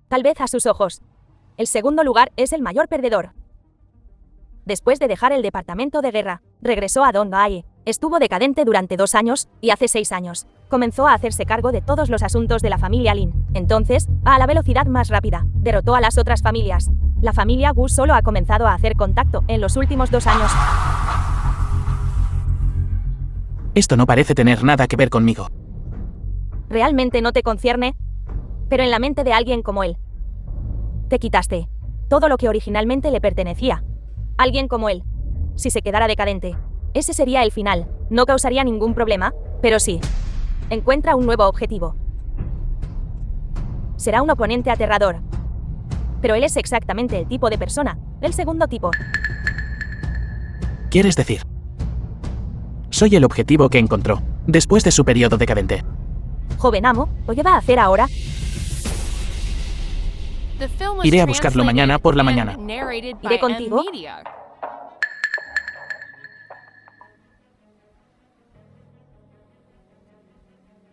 S3: Tal vez a sus ojos, el segundo lugar es el mayor perdedor. Después de dejar el departamento de guerra, regresó a Donghai. Estuvo decadente durante 2 años, y hace 6 años, comenzó a hacerse cargo de todos los asuntos de la familia Lin. Entonces, a la velocidad más rápida, derrotó a las otras familias. La familia Wu solo ha comenzado a hacer contacto en los últimos 2 años.
S2: Esto no parece tener nada que ver conmigo.
S3: Realmente no te concierne, pero en la mente de alguien como él, te quitaste todo lo que originalmente le pertenecía. Alguien como él, si se quedara decadente, ese sería el final. No causaría ningún problema, pero sí, encuentra un nuevo objetivo. Será un oponente aterrador. Pero él es exactamente el tipo de persona, el segundo tipo.
S2: ¿Quieres decir? Soy el objetivo que encontró, después de su periodo decadente.
S3: Joven amo, ¿qué va a hacer ahora?
S4: The film was
S2: Iré a buscarlo mañana por la
S4: translated
S2: mañana.
S4: and narrated by
S3: ¿Iré
S4: M
S3: contigo?
S4: Media.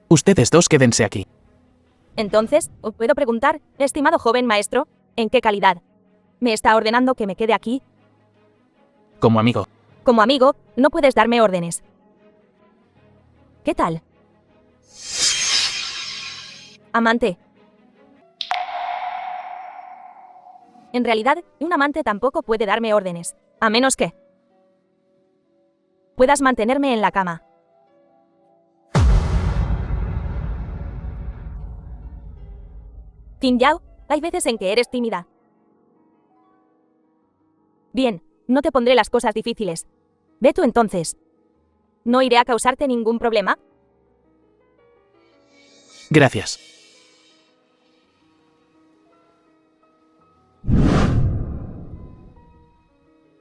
S2: Ustedes dos quédense aquí.
S3: Entonces, ¿os puedo preguntar, estimado joven maestro, en qué calidad me está ordenando que me quede aquí?
S2: Como amigo.
S3: Como amigo, no puedes darme órdenes. ¿Qué tal? Amante. En realidad, un amante tampoco puede darme órdenes, a menos que puedas mantenerme en la cama. Qin Yao, hay veces en que eres tímida. Bien, no te pondré las cosas difíciles. Ve tú entonces. No iré a causarte ningún problema.
S2: Gracias.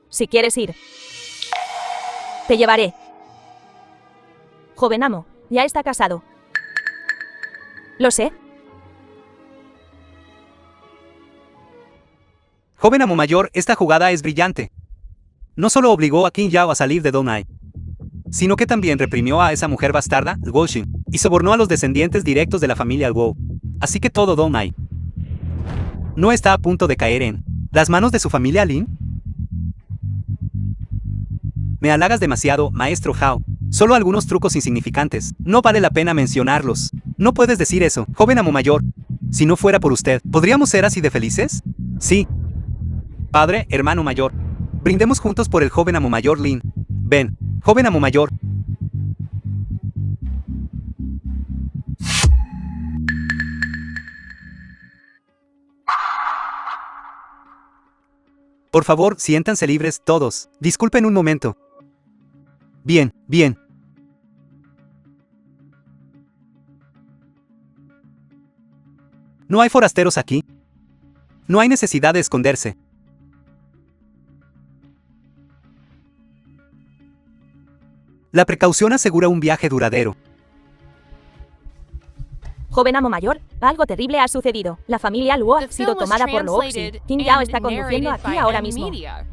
S3: Si quieres ir, te llevaré. Joven amo, ya está casado. Lo sé.
S1: Joven amo mayor, esta jugada es brillante. No solo obligó a Qin Yao a salir de Dong Ai, sino que también reprimió a esa mujer bastarda, Luo Xin, y sobornó a los descendientes directos de la familia Luo. Así que todo Dong Ai no está a punto de caer en las manos de su familia Lin. Me halagas demasiado, maestro Hao. Solo algunos trucos insignificantes. No vale la pena mencionarlos. No puedes decir eso, joven amo mayor. Si no fuera por usted, ¿podríamos ser así de felices? Sí. Padre, hermano mayor. Brindemos juntos por el joven amo mayor Lin. Ven, joven amo mayor. Por favor, siéntanse libres todos. Disculpen un momento. Bien, bien. No hay forasteros aquí. No hay necesidad de esconderse. La precaución asegura un viaje duradero.
S3: Joven amo mayor, algo terrible ha sucedido. La familia Luo ha
S4: The
S3: sido
S4: film was
S3: tomada por Luo Xin.
S4: translated
S3: Qin Yao
S4: and
S3: está conduciendo
S4: narrated
S3: aquí
S4: by
S3: ahora
S4: M
S3: mismo.
S4: Media.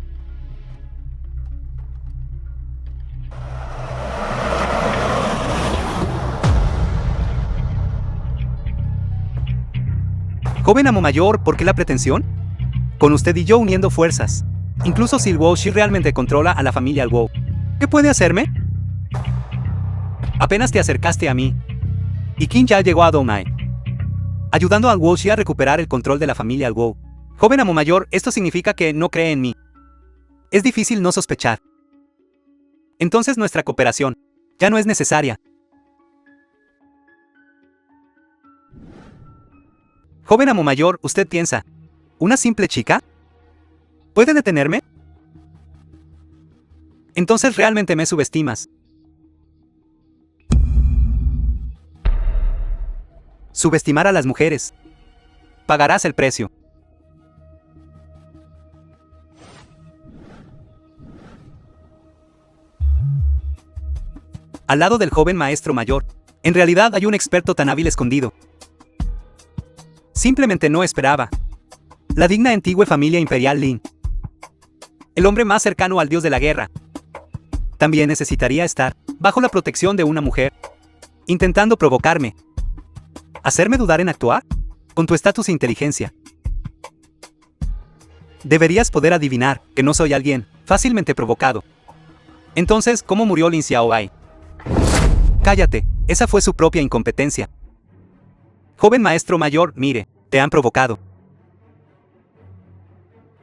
S1: Joven amo mayor, ¿por qué la pretensión? Con usted y yo uniendo fuerzas. Incluso si Luo Shi realmente controla a la familia Luo. ¿Qué puede hacerme? Apenas te acercaste a mí. Y Qin ya llegó a Dong Ai, ayudando a Luo Shi a recuperar el control de la familia Luo. Joven amo mayor, esto significa que no cree en mí. Es difícil no sospechar. Entonces nuestra cooperación ya no es necesaria. Joven amo mayor, ¿usted piensa? ¿Una simple chica? ¿Puede detenerme? Entonces realmente me subestimas. Subestimar a las mujeres. Pagarás el precio. Al lado del joven maestro mayor, en realidad hay un experto tan hábil escondido. Simplemente no esperaba. La digna antigua familia imperial Lin. El hombre más cercano al dios de la guerra. También necesitaría estar bajo la protección de una mujer, intentando provocarme. ¿Hacerme dudar en actuar? Con tu estatus e inteligencia. Deberías poder adivinar que no soy alguien fácilmente provocado. Entonces, ¿cómo murió Lin Xiaobai? Cállate, esa fue su propia incompetencia. Joven maestro mayor, mire, te han provocado.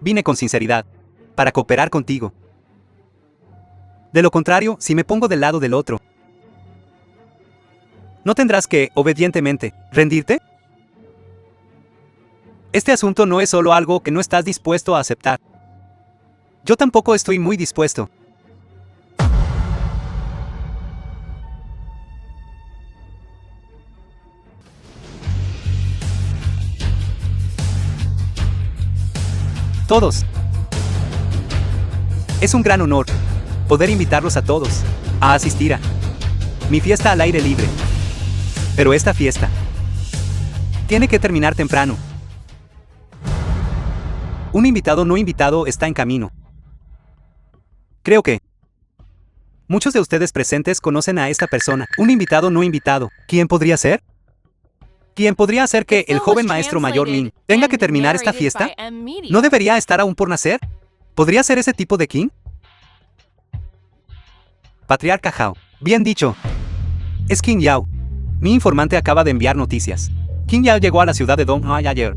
S1: Vine con sinceridad, para cooperar contigo. De lo contrario, si me pongo del lado del otro, ¿no tendrás que, obedientemente, rendirte? Este asunto no es solo algo que no estás dispuesto a aceptar. Yo tampoco estoy muy dispuesto. Todos. Es un gran honor poder invitarlos a todos a asistir a mi fiesta al aire libre. Pero esta fiesta tiene que terminar temprano. Un invitado no invitado está en camino. Creo que muchos de ustedes presentes conocen a esta persona. Un invitado no invitado. ¿Quién podría ser? ¿Quién podría hacer que el joven maestro mayor Lin tenga que terminar esta fiesta? ¿No debería estar aún por nacer? ¿Podría ser ese tipo de King? Patriarca Hao. Bien dicho. Es Qin Yao. Mi informante acaba de enviar noticias. Qin Yao llegó a la ciudad de Dong Ai ayer.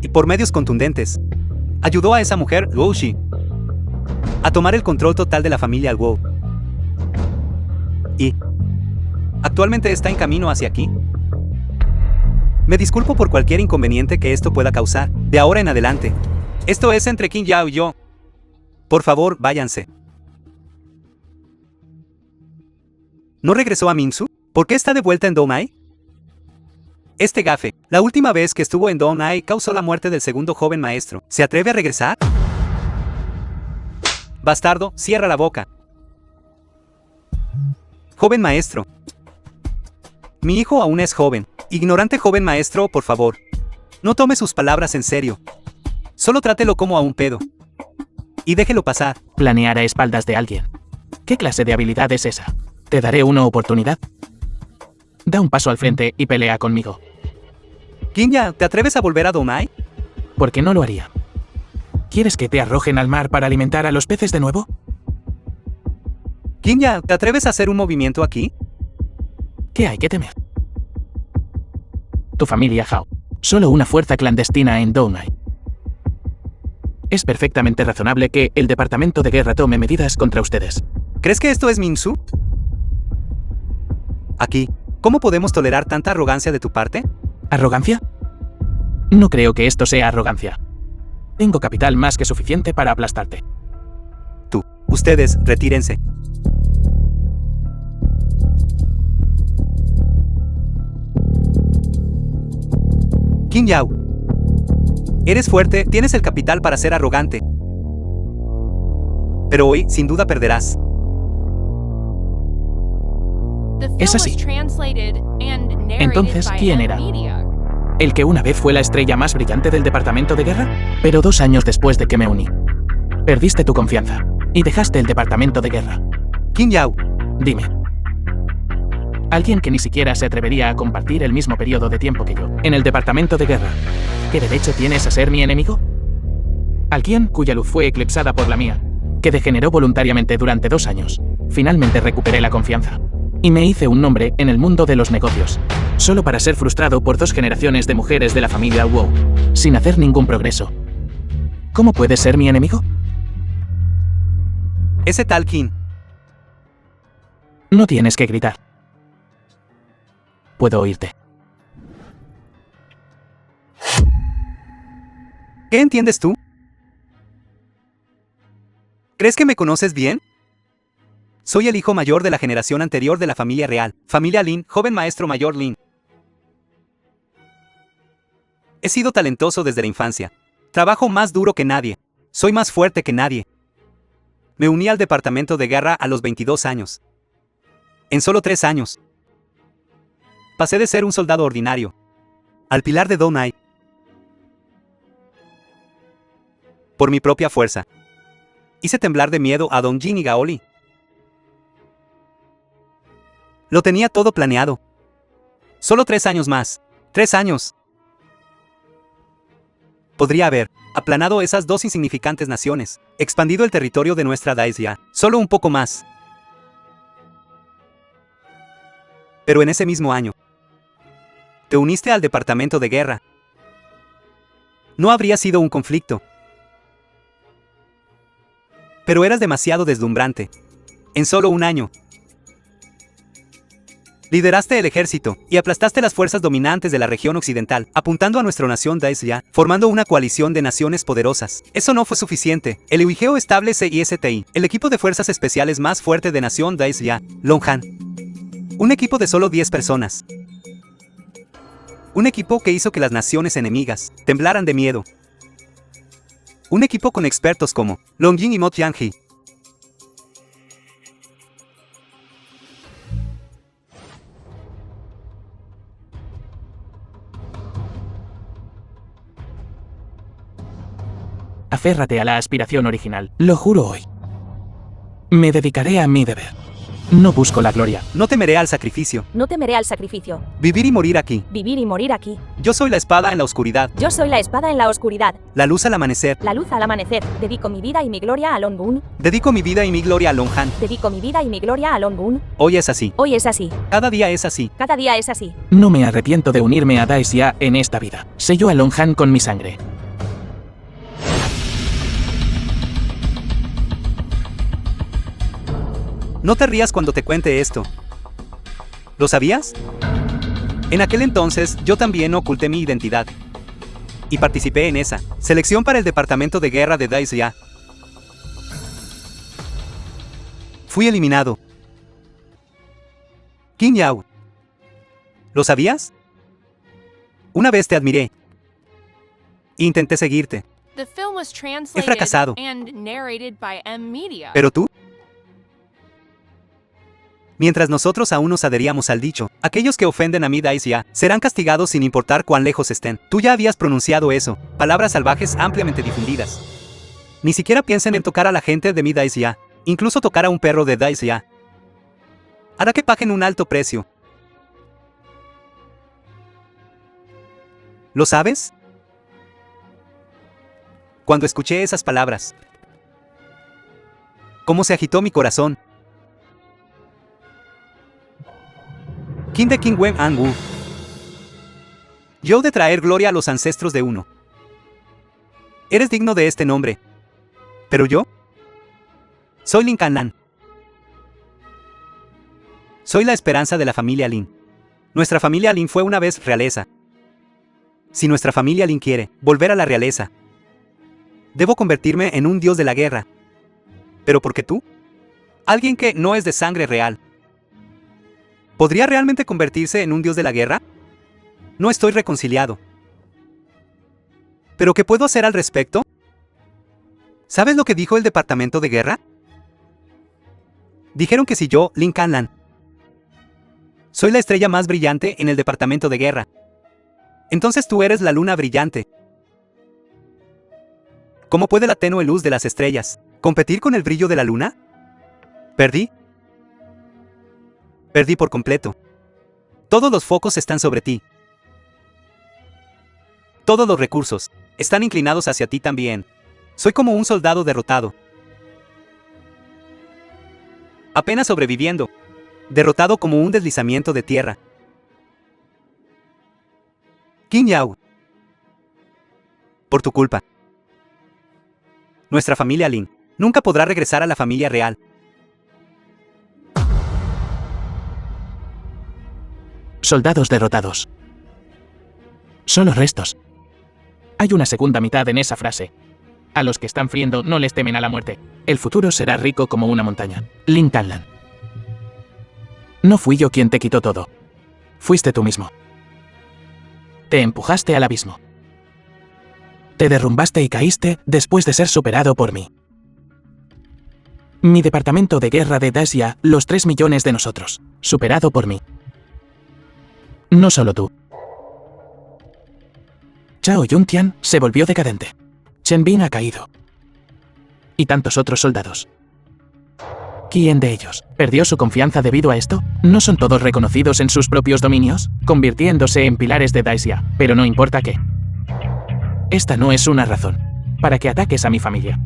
S1: Y por medios contundentes, ayudó a esa mujer, Luo Shi, a tomar el control total de la familia Luo. Y actualmente está en camino hacia aquí. Me disculpo por cualquier inconveniente que esto pueda causar, de ahora en adelante. Esto es entre Qin Yao y yo. Por favor, váyanse. ¿No regresó a Minsu? ¿Por qué está de vuelta en Dong Ai? Este gafe, la última vez que estuvo en Dong Ai causó la muerte del segundo joven maestro. ¿Se atreve a regresar? Bastardo, cierra la boca. Joven maestro. Mi hijo aún es joven. Ignorante joven maestro, por favor. No tome sus palabras en serio. Solo trátelo como a un pedo. Y déjelo pasar.
S2: Planear a espaldas de alguien. ¿Qué clase de habilidad es esa? Te daré una oportunidad. Da un paso al frente y pelea conmigo.
S1: Kinya, ¿te atreves a volver a Donai?
S2: ¿Por qué no lo haría? ¿Quieres que te arrojen al mar para alimentar a los peces de nuevo?
S1: Kinya, ¿te atreves a hacer un movimiento aquí?
S2: ¿Qué hay que temer? Tu familia Hao. Solo una fuerza clandestina en Donai. Es perfectamente razonable que el Departamento de Guerra tome medidas contra ustedes.
S1: ¿Crees que esto es Minsu? Aquí. ¿Cómo podemos tolerar tanta arrogancia de tu parte?
S2: ¿Arrogancia? No creo que esto sea arrogancia. Tengo capital más que suficiente para aplastarte.
S1: Ustedes, retírense. Qin Yao. Eres fuerte, tienes el capital para ser arrogante. Pero hoy, sin duda, perderás.
S4: The film
S2: Es
S4: was
S2: así.
S4: translated and narrated
S2: Entonces,
S4: by
S2: ¿quién
S4: M
S2: era?
S4: Media.
S2: ¿El que una vez fue la estrella más brillante del Departamento de Guerra? Pero 2 años después de que me uní. Perdiste tu confianza. Y dejaste el Departamento de Guerra.
S1: Qin Yao.
S2: Dime. Alguien que ni siquiera se atrevería a compartir el mismo periodo de tiempo que yo, en el Departamento de Guerra. ¿Qué derecho tienes a ser mi enemigo? Alguien cuya luz fue eclipsada por la mía, que degeneró voluntariamente durante 2 años. Finalmente recuperé la confianza. Y me hice un nombre en el mundo de los negocios. Solo para ser frustrado por 2 generaciones de mujeres de la familia Wu, sin hacer ningún progreso. ¿Cómo puedes ser mi enemigo?
S1: Ese tal Qin.
S2: No tienes que gritar. Puedo oírte.
S1: ¿Qué entiendes tú? ¿Crees que me conoces bien? Soy el hijo mayor de la generación anterior de la familia real, familia Lin, joven maestro mayor Lin. He sido talentoso desde la infancia. Trabajo más duro que nadie. Soy más fuerte que nadie. Me uní al Departamento de Guerra a los 22 años. En solo 3 años. Pasé de ser un soldado ordinario al pilar de Donai. Por mi propia fuerza. Hice temblar de miedo a Don Jin y Gaoli. Lo tenía todo planeado. Solo 3 años más. 3 años. Podría haber aplanado esas 2 insignificantes naciones, expandido el territorio de nuestra Daisya, solo un poco más. Pero en ese mismo año, te uniste al Departamento de Guerra. No habría sido un conflicto. Pero eras demasiado deslumbrante. En solo un año. Lideraste el ejército y aplastaste las fuerzas dominantes de la región occidental, apuntando a nuestra nación Daisya, formando una coalición de naciones poderosas. Eso no fue suficiente. El Eugeo Estable CISTI, el equipo de fuerzas especiales más fuerte de nación Daisya, Longhan. Un equipo de solo 10 personas. Un equipo que hizo que las naciones enemigas temblaran de miedo. Un equipo con expertos como Longjin y Mo Tianji.
S2: Aférrate a la aspiración original. Lo juro hoy. Me dedicaré a mi deber. No busco la gloria.
S1: No temeré al sacrificio.
S3: No temeré al sacrificio.
S1: Vivir y morir aquí.
S3: Vivir y morir aquí.
S1: Yo soy la espada en la oscuridad.
S3: Yo soy la espada en la oscuridad.
S1: La luz al amanecer.
S3: La luz al amanecer. Dedico mi vida y mi gloria a Lon Bun.
S1: Dedico mi vida y mi gloria a Longhan.
S3: Dedico mi vida y mi gloria a Lon Bun.
S1: Hoy es así.
S3: Hoy es así.
S1: Cada día es así.
S3: Cada día es así.
S2: No me arrepiento de unirme a Daisya en esta vida. Sello a Longhan con mi sangre.
S1: No te rías cuando te cuente esto. ¿Lo sabías? En aquel entonces, yo también oculté mi identidad. Y participé en esa selección para el Departamento de Guerra de Daisya. Fui eliminado. Qin Yao. ¿Lo sabías? Una vez te admiré. Intenté seguirte.
S4: The film was translated
S1: fracasado.
S4: and narrated by M Media.
S1: ¿Pero tú? Mientras nosotros aún nos adheríamos al dicho, aquellos que ofenden a Mid-Asia serán castigados sin importar cuán lejos estén. Tú ya habías pronunciado eso, palabras salvajes ampliamente difundidas. Ni siquiera piensen en tocar a la gente de Mid-Asia, incluso tocar a un perro de Daisya hará que paguen un alto precio. ¿Lo sabes? Cuando escuché esas palabras, cómo se agitó mi corazón. King de King Wen Angu. Yo de traer gloria a los ancestros de uno. Eres digno de este nombre. Pero yo soy Lin Canlan. Soy la esperanza de la familia Lin. Nuestra familia Lin fue una vez realeza. Si nuestra familia Lin quiere volver a la realeza, debo convertirme en un dios de la guerra. ¿Pero por qué tú? Alguien que no es de sangre real. ¿Podría realmente convertirse en un dios de la guerra? No estoy reconciliado. ¿Pero qué puedo hacer al respecto? ¿Sabes lo que dijo el departamento de guerra? Dijeron que si yo, Lin Canlan, soy la estrella más brillante en el departamento de guerra, entonces tú eres la luna brillante. ¿Cómo puede la tenue luz de las estrellas competir con el brillo de la luna? Perdí. Perdí por completo. Todos los focos están sobre ti. Todos los recursos están inclinados hacia ti también. Soy como un soldado derrotado. Apenas sobreviviendo. Derrotado como un deslizamiento de tierra. Qin Yao. Por tu culpa. Nuestra familia Lin nunca podrá regresar a la familia real.
S2: Soldados derrotados. Solo restos. Hay una segunda mitad en esa frase. A los que están friendo no les temen a la muerte. El futuro será rico como una montaña. Lin Canlan. No fui yo quien te quitó todo. Fuiste tú mismo. Te empujaste al abismo. Te derrumbaste y caíste después de ser superado por mí. Mi departamento de guerra de Dacia, los 3 millones de nosotros, superado por mí. No solo tú. Chao Yuntian se volvió decadente. Chen Bin ha caído. Y tantos otros soldados. ¿Quién de ellos perdió su confianza debido a esto? ¿No son todos reconocidos en sus propios dominios, convirtiéndose en pilares de Dacia? Pero no importa qué. Esta no es una razón para que ataques a mi familia.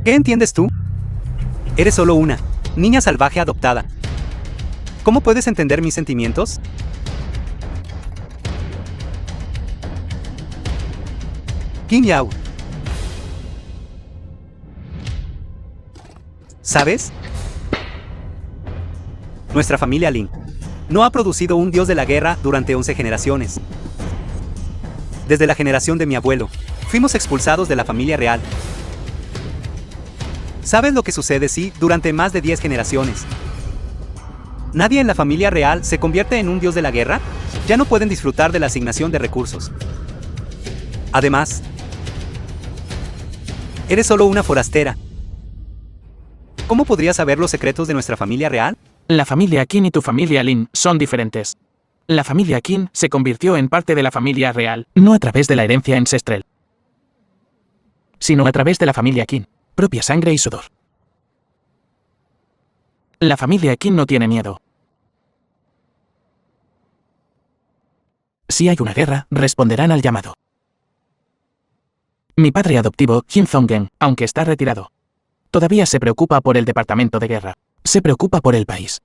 S1: ¿Qué entiendes tú? Eres solo una niña salvaje adoptada. ¿Cómo puedes entender mis sentimientos? Qin Yao. ¿Sabes? Nuestra familia Lin no ha producido un dios de la guerra durante 11 generaciones. Desde la generación de mi abuelo, fuimos expulsados de la familia real. ¿Sabes lo que sucede si, durante más de 10 generaciones, nadie en la familia real se convierte en un dios de la guerra? Ya no pueden disfrutar de la asignación de recursos. Además, eres solo una forastera. ¿Cómo podrías saber los secretos de nuestra familia real?
S2: La familia Qin y tu familia Lin son diferentes. La familia Qin se convirtió en parte de la familia real, no a través de la herencia ancestral, sino a través de la familia Qin, propia sangre y sudor. La familia Qin no tiene miedo. Si hay una guerra, responderán al llamado. Mi padre adoptivo, Qin Zonggen, aunque está retirado, todavía se preocupa por el departamento de guerra. Se preocupa por el país.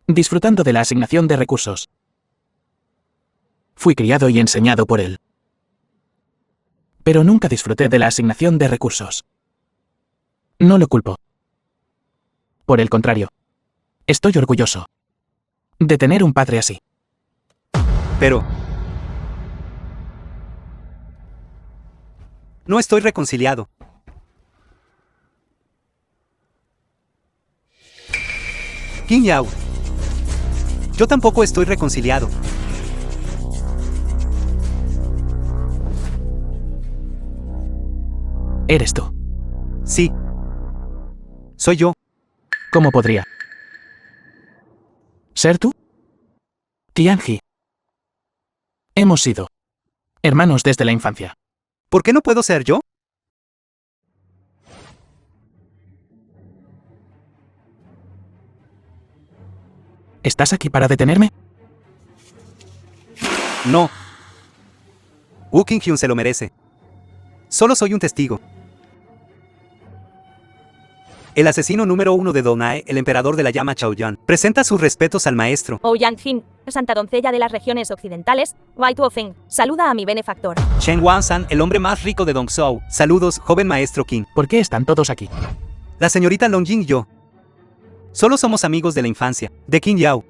S2: Disfrutando de la asignación de recursos. Fui criado y enseñado por él. Pero nunca disfruté de la asignación de recursos. No lo culpo. Por el contrario, estoy orgulloso de tener un padre así.
S1: Pero no estoy reconciliado. Qin Yao. Yo tampoco estoy reconciliado.
S2: ¿Eres tú?
S1: Sí. Soy yo.
S2: ¿Cómo podría ¿Ser tú? Tianji. Hemos sido hermanos desde la infancia.
S1: ¿Por qué no puedo ser yo?
S2: ¿Estás aquí para detenerme?
S1: No. Wu Qinghyun se lo merece. Solo soy un testigo. El asesino número 1 de Donae, el emperador de la llama Chaoyan, presenta sus respetos al maestro.
S3: Ouyang-jin, Santa Doncella de las regiones occidentales, Wai Tuofeng, saluda a mi benefactor.
S1: Shen Wansan, el hombre más rico de Dongzhou. Saludos, joven maestro Qin.
S2: ¿Por qué están todos aquí?
S1: La señorita Longjing y yo. Solo somos amigos de la infancia, de Qin Yao.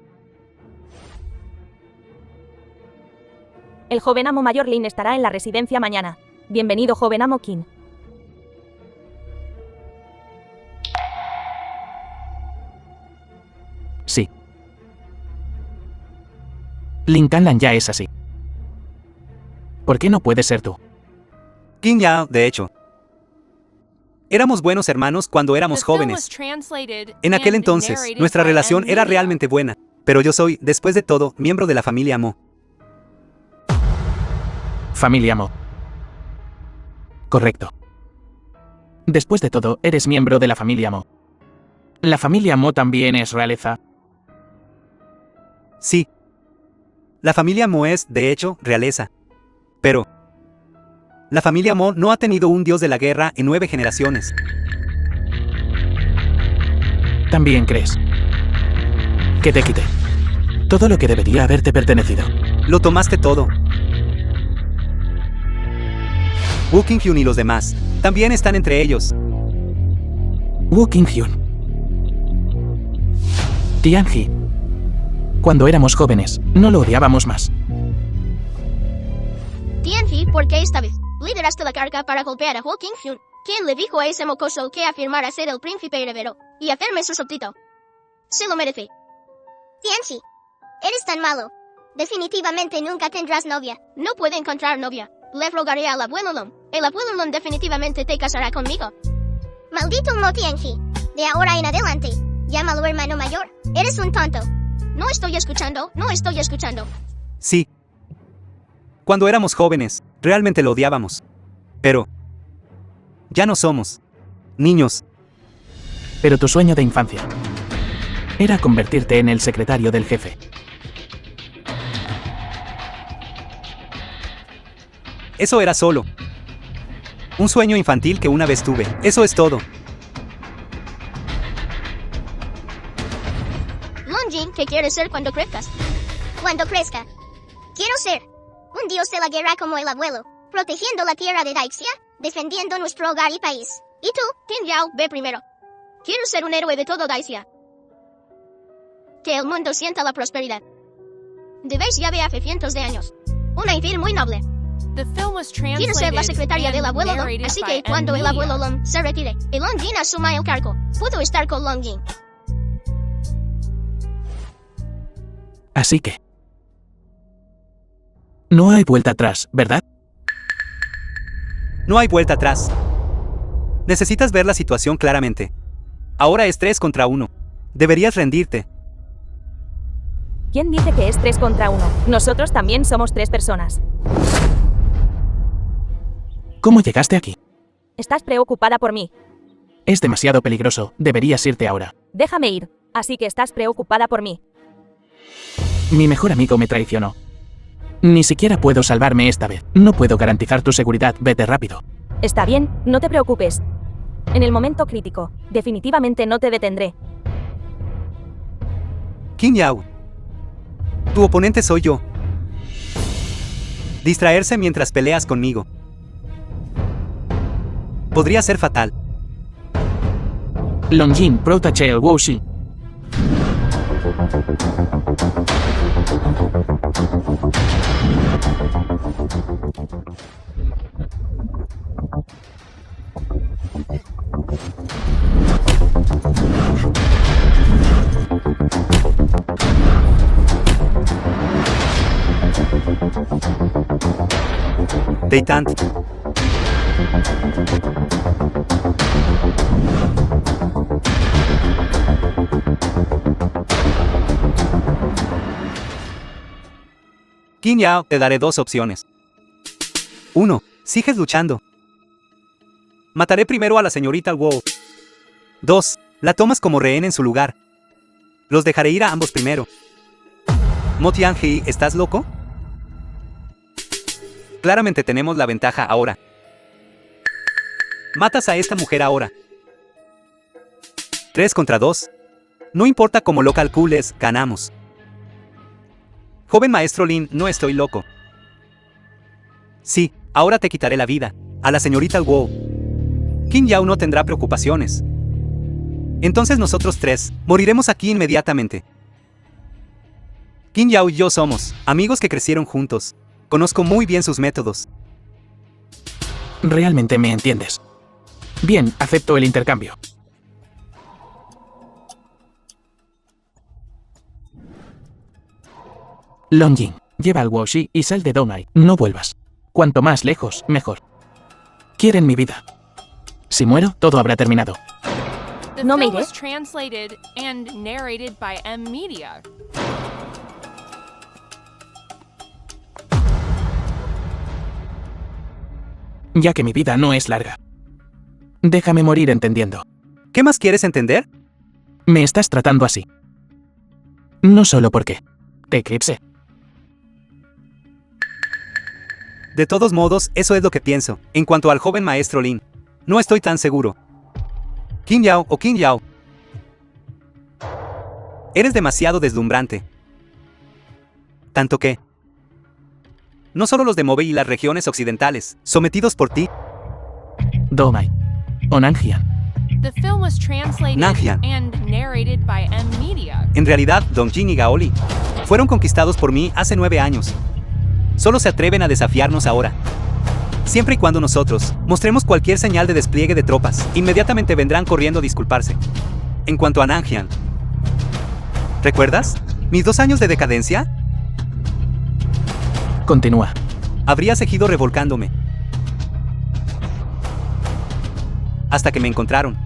S3: El joven amo mayor Lin estará en la residencia mañana. Bienvenido, joven amo Qin.
S2: Sí. Lin Canlan ya es así. ¿Por qué no puedes ser tú?
S1: Qin Yao, de hecho. Éramos buenos hermanos cuando éramos jóvenes. En aquel entonces, nuestra relación era realmente buena. Pero yo soy, después de todo, miembro de la familia Mo.
S2: Familia Mo. Correcto. Después de todo, eres miembro de la familia Mo. ¿La familia Mo también es realeza?
S1: Sí. La familia Mo es, de hecho, realeza. Pero la familia Mo no ha tenido un dios de la guerra en 9 generaciones.
S2: ¿También crees que te quité todo lo que debería haberte pertenecido?
S1: Lo tomaste todo. Wu Qinghyun y los demás también están entre ellos.
S2: Wu Qinghyun. Tianji. Cuando éramos jóvenes, no lo odiábamos más.
S7: Tianji, ¿por qué esta vez lideraste la carga para golpear a Wu Qinghyun? ¿Quién le dijo a ese mocoso que afirmara ser el príncipe heredero y hacerme su súbdito? Se lo merece. Tianji, eres tan malo. Definitivamente nunca tendrás novia. No puede encontrar novia. Le rogaré al abuelo Lom. El abuelo Lom definitivamente te casará conmigo. Maldito Mo Tianji. De ahora en adelante, llámalo hermano mayor. Eres un tonto. No estoy escuchando, no estoy escuchando.
S1: Sí. Cuando éramos jóvenes, realmente lo odiábamos. Pero ya no somos niños.
S2: Pero tu sueño de infancia era convertirte en el secretario del jefe.
S1: Eso era solo un sueño infantil que una vez tuve. Eso es todo.
S7: Longjing, ¿qué quieres ser cuando crezcas? Cuando crezca. Quiero ser un dios de la guerra como el abuelo, protegiendo la tierra de Daixia, defendiendo nuestro hogar y país. Y tú, Qin Yao, ve primero. Quiero ser un héroe de todo Daixia. Que el mundo sienta la prosperidad. De Daixia ve hace cientos de años. Una infil muy noble. Quiero ser la secretaria del abuelo Lom, así que cuando el abuelo Lom se retire y Longjing asuma el cargo, puedo estar con Longjing.
S2: Así que no hay vuelta atrás, ¿verdad?
S1: No hay vuelta atrás. Necesitas ver la situación claramente. Ahora es 3 contra 1. Deberías rendirte.
S3: ¿Quién dice que es 3 contra 1? Nosotros también somos 3 personas.
S2: ¿Cómo llegaste aquí?
S3: Estás preocupada por mí.
S2: Es demasiado peligroso, deberías irte ahora.
S3: Déjame ir. Así que estás preocupada por mí.
S2: Mi mejor amigo me traicionó. Ni siquiera puedo salvarme esta vez. No puedo garantizar tu seguridad, vete rápido.
S3: Está bien, no te preocupes. En el momento crítico, definitivamente no te detendré.
S1: Qin Yao. Tu oponente soy yo. Distraerse mientras peleas conmigo podría ser fatal.
S2: Longjing protege el Wuxi.
S1: Deitant. Qin Yao, te daré dos opciones. 1. Sigues luchando. Mataré primero a la señorita Wu. 2. La tomas como rehén en su lugar. Los dejaré ir a ambos primero. Mo Tianji, ¿estás loco? Claramente tenemos la ventaja ahora. Matas a esta mujer ahora. 3 contra 2. No importa cómo lo calcules, ganamos. Joven maestro Lin, no estoy loco. Sí, ahora te quitaré la vida. A la señorita Wu. Qin Yao no tendrá preocupaciones. Entonces nosotros tres moriremos aquí inmediatamente. Qin Yao y yo somos amigos que crecieron juntos. Conozco muy bien sus métodos.
S2: Realmente me entiendes. Bien, acepto el intercambio. Longjing, lleva al Woshi y sal de Donai. No vuelvas. Cuanto más lejos, mejor. Quieren mi vida. Si muero, todo habrá terminado.
S4: The
S3: No me
S4: film
S3: iré.
S4: was translated and narrated by M Media.
S2: Ya que mi vida no es larga. Déjame morir entendiendo.
S1: ¿Qué más quieres entender?
S2: Me estás tratando así. No solo porque te eclipsé.
S1: De todos modos, eso es lo que pienso. En cuanto al joven maestro Lin, no estoy tan seguro. Qin Yao o Qin Yao. Eres demasiado deslumbrante. Tanto que no solo los de Mobe y las regiones occidentales, sometidos por ti,
S2: Donai. O Nanjian.
S4: The film was translated
S1: Nanjian.
S4: and narrated by M Media.
S1: en realidad Dongjin y Gaoli, fueron conquistados por mí hace 9 años. Solo se atreven a desafiarnos ahora. Siempre y cuando nosotros mostremos cualquier señal de despliegue de tropas, inmediatamente vendrán corriendo a disculparse. En cuanto a Nanjian, ¿recuerdas mis 2 años de decadencia?
S2: Continúa.
S1: Habría seguido revolcándome hasta que me encontraron.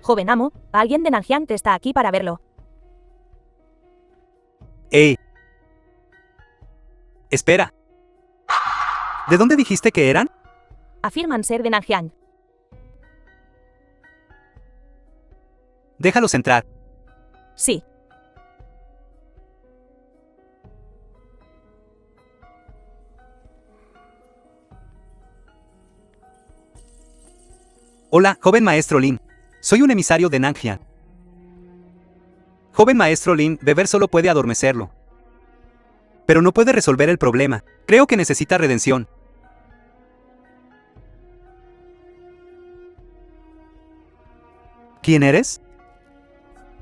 S3: Joven amo, alguien de Nanjiang está aquí para verlo.
S1: ¡Ey! Espera. ¿De dónde dijiste que eran?
S3: Afirman ser de Nanjiang.
S1: Déjalos entrar.
S3: Sí.
S1: Hola, joven maestro Lin. Soy un emisario de Nanjiang. Joven maestro Lin, beber solo puede adormecerlo. Pero no puede resolver el problema. Creo que necesita redención. ¿Quién eres?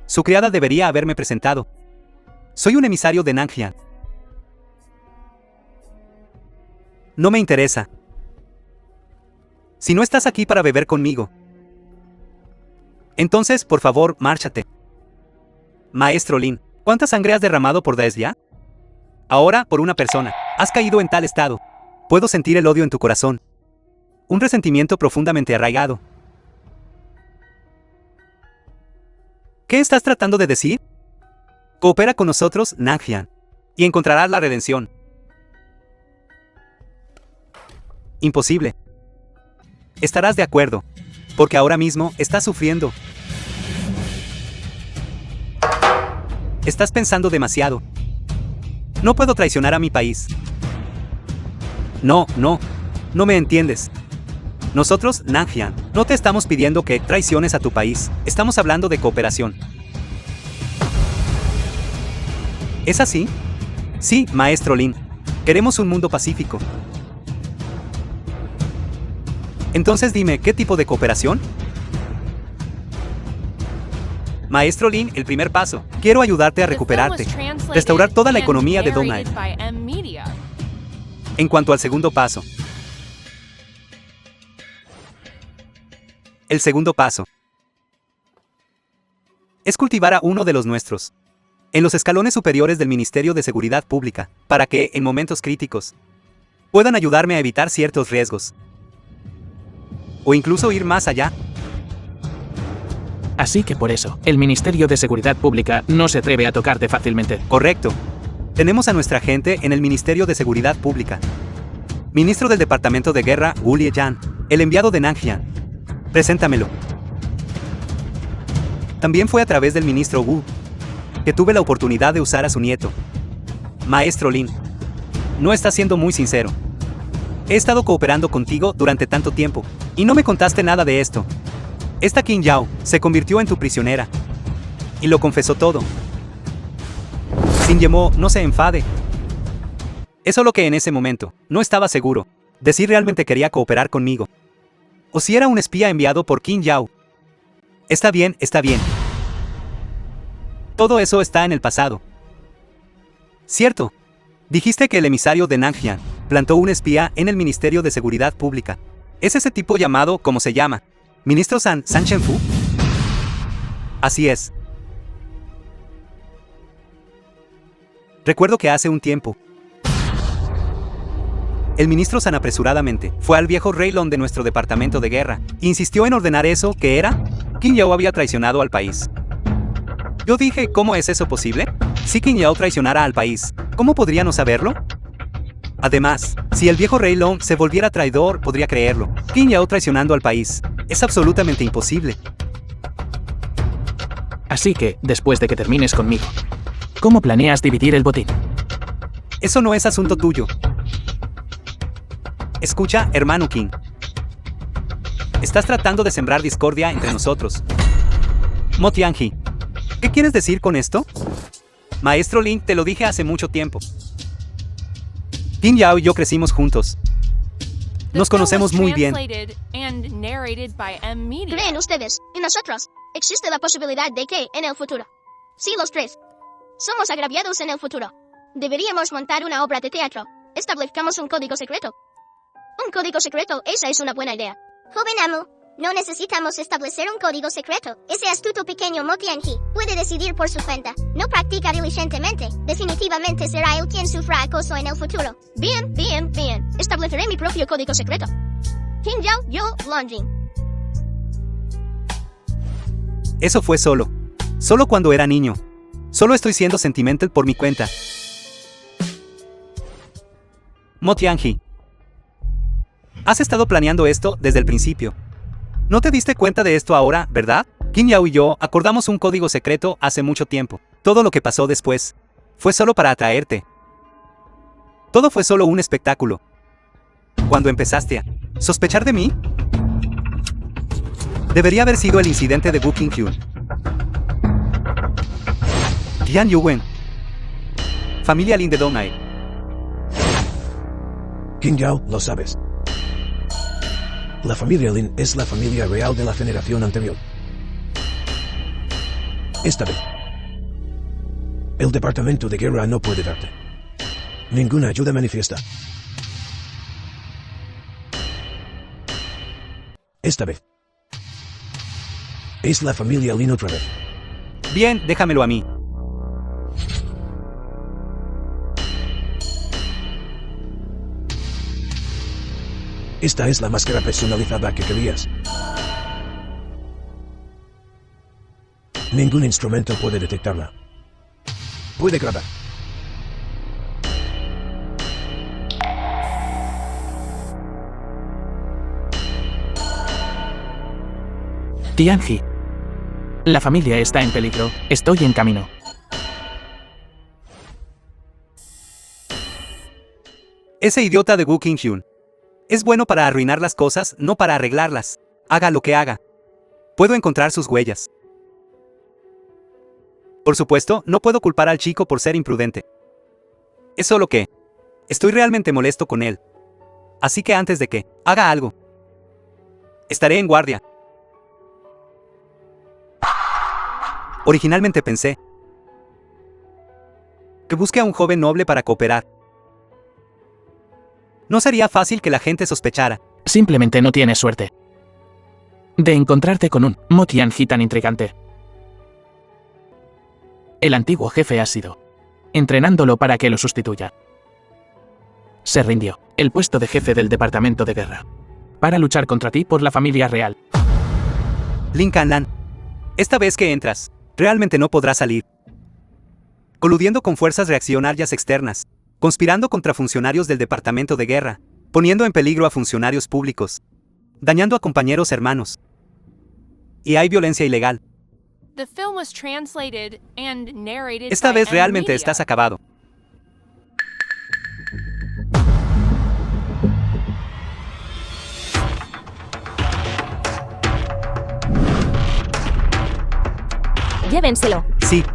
S1: Su criada debería haberme presentado. Soy un emisario de Nanjiang. No me interesa. Si no estás aquí para beber conmigo, entonces, por favor, márchate. Maestro Lin, ¿cuánta sangre has derramado por Desya? Ahora, por una persona. Has caído en tal estado. Puedo sentir el odio en tu corazón. Un resentimiento profundamente arraigado. ¿Qué estás tratando de decir? Coopera con nosotros, Nanjiang, y encontrarás la redención. Imposible. Estarás de acuerdo, porque ahora mismo estás sufriendo. Estás pensando demasiado. No puedo traicionar a mi país. No me entiendes. Nosotros, Nanjiang, no te estamos pidiendo que traiciones a tu país. Estamos hablando de cooperación. ¿Es así? Sí, maestro Lin. Queremos un mundo pacífico. Entonces dime, ¿qué tipo de cooperación? Maestro Lin, el primer paso. Quiero ayudarte a recuperarte. Restaurar toda la economía de Donai. En cuanto al segundo paso. El segundo paso es cultivar a uno de los nuestros en los escalones superiores del Ministerio de Seguridad Pública, para que, en momentos críticos, puedan ayudarme a evitar ciertos riesgos. O incluso ir más allá.
S2: Así que por eso, el Ministerio de Seguridad Pública no se atreve a tocarte fácilmente.
S1: Correcto. Tenemos a nuestra gente en el Ministerio de Seguridad Pública. Ministro del Departamento de Guerra, Wu Lieyan, el enviado de Nangjian. Preséntamelo. También fue a través del ministro Wu que tuve la oportunidad de usar a su nieto. Maestro Lin, no estás siendo muy sincero. He estado cooperando contigo durante tanto tiempo, y no me contaste nada de esto. Esta Qin Yao se convirtió en tu prisionera. Y lo confesó todo. Sin Yemo, no se enfade. Es solo que en ese momento, no estaba seguro de si realmente quería cooperar conmigo. O si era un espía enviado por Qin Yao. Está bien, está bien. Todo eso está en el pasado. Cierto. Dijiste que el emisario de Nangjian plantó un espía en el Ministerio de Seguridad Pública. ¿Es ese tipo llamado, como se llama, Ministro San Chenfu? Así es. Recuerdo que hace un tiempo, el ministro San apresuradamente fue al viejo Rey Long de nuestro departamento de guerra e insistió en ordenar eso, que era, Qin Yao había traicionado al país. Yo dije, ¿cómo es eso posible? Si Qin Yao traicionara al país, ¿cómo podría no saberlo? Además, si el viejo Rey Long se volviera traidor, podría creerlo. Qin Yao traicionando al país. Es absolutamente imposible.
S2: Así que, después de que termines conmigo, ¿cómo planeas dividir el botín?
S1: Eso no es asunto tuyo. Escucha, hermano Qin. Estás tratando de sembrar discordia entre nosotros. Mo Tianji, ¿qué quieres decir con esto? Maestro Lin, te lo dije hace mucho tiempo. Qin Yao y yo crecimos juntos. Nos conocemos muy bien.
S7: ¿Creen ustedes y nosotros? Existe la posibilidad de que, en el futuro, si los tres somos agraviados en el futuro, deberíamos montar una obra de teatro. Establezcamos un código secreto. Un código secreto, esa es una buena idea.
S8: Joven amo, no necesitamos establecer un código secreto. Ese astuto pequeño Mo Tianji puede decidir por su cuenta. No practica diligentemente. Definitivamente será él quien sufra acoso en el futuro.
S7: Bien, bien, bien. Estableceré mi propio código secreto. Qin Yao, yo, Longjing.
S1: Eso fue solo cuando era niño. Solo estoy siendo sentimental por mi cuenta. Mo Tianji, has estado planeando esto desde el principio. ¿No te diste cuenta de esto ahora, verdad? Qin Yao y yo acordamos un código secreto hace mucho tiempo. Todo lo que pasó después fue solo para atraerte. Todo fue solo un espectáculo. Cuando empezaste a sospechar de mí, debería haber sido el incidente de Wu Qinghyun. Tian Yuwen, familia Lin de Donai.
S6: Qin Yao, lo sabes. La familia Lin es la familia real de la generación anterior. Esta vez, el departamento de guerra no puede darte ninguna ayuda manifiesta. Esta vez, es la familia Lin otra vez.
S1: Bien, déjamelo a mí.
S6: Esta es la máscara personalizada que querías. Ningún instrumento puede detectarla. Puede grabar.
S2: Tianji. La familia está en peligro. Estoy en camino.
S1: Ese idiota de Wu Qinghyun es bueno para arruinar las cosas, no para arreglarlas. Haga lo que haga. Puedo encontrar sus huellas. Por supuesto, no puedo culpar al chico por ser imprudente. Es solo que estoy realmente molesto con él. Así que antes de que haga algo, estaré en guardia. Originalmente pensé que busque a un joven noble para cooperar. No sería fácil que la gente sospechara.
S2: Simplemente no tienes suerte de encontrarte con un Mo Tianji tan intrigante. El antiguo jefe ha sido entrenándolo para que lo sustituya. Se rindió el puesto de jefe del departamento de guerra para luchar contra ti por la familia real.
S1: Lin Canlan, Esta vez que entras, realmente no podrás salir. Coludiendo con fuerzas reaccionarias externas, conspirando contra funcionarios del Departamento de Guerra, poniendo en peligro a funcionarios públicos, dañando a compañeros hermanos. Y hay violencia ilegal.
S4: The film was translated and narrated
S1: Esta
S4: by
S1: vez
S4: M
S1: realmente
S4: Media.
S1: estás acabado.
S3: Llévenselo.
S1: Sí,